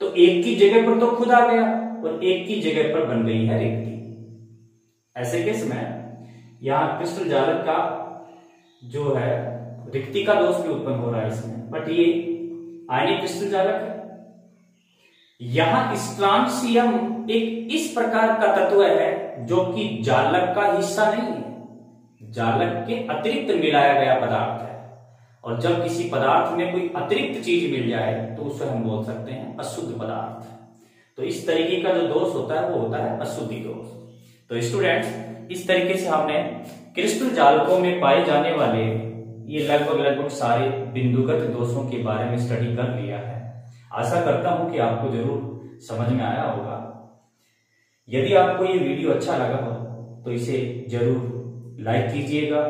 Speaker 1: तो एक की जगह पर तो खुद आ गया और एक की जगह पर बन गई है रिक्ति। ऐसे केस में यहां क्रिस्टल जालक का जो है रिक्ति का दोष भी उत्पन्न हो रहा है इसमें, बट ये आयनिक क्रिस्टल जालक है। यहां स्ट्रांशियम एक इस प्रकार का तत्व है जो कि जालक का हिस्सा नहीं है, जालक के अतिरिक्त मिलाया गया पदार्थ है। और जब किसी पदार्थ में कोई अतिरिक्त चीज मिल जाए तो उसे हम बोल सकते हैं अशुद्ध पदार्थ। तो इस तरीके का जो दोष होता है वो होता है अशुद्धि दोष। तो स्टूडेंट्स, इस तरीके से हमने क्रिस्टल जालकों में पाए जाने वाले ये लगभग सारे बिंदुगत दोषों के बारे में स्टडी कर लिया है। आशा करता हूं कि आपको जरूर समझ में आया होगा। यदि आपको ये वीडियो अच्छा लगा हो तो इसे जरूर लाइक कीजिएगा,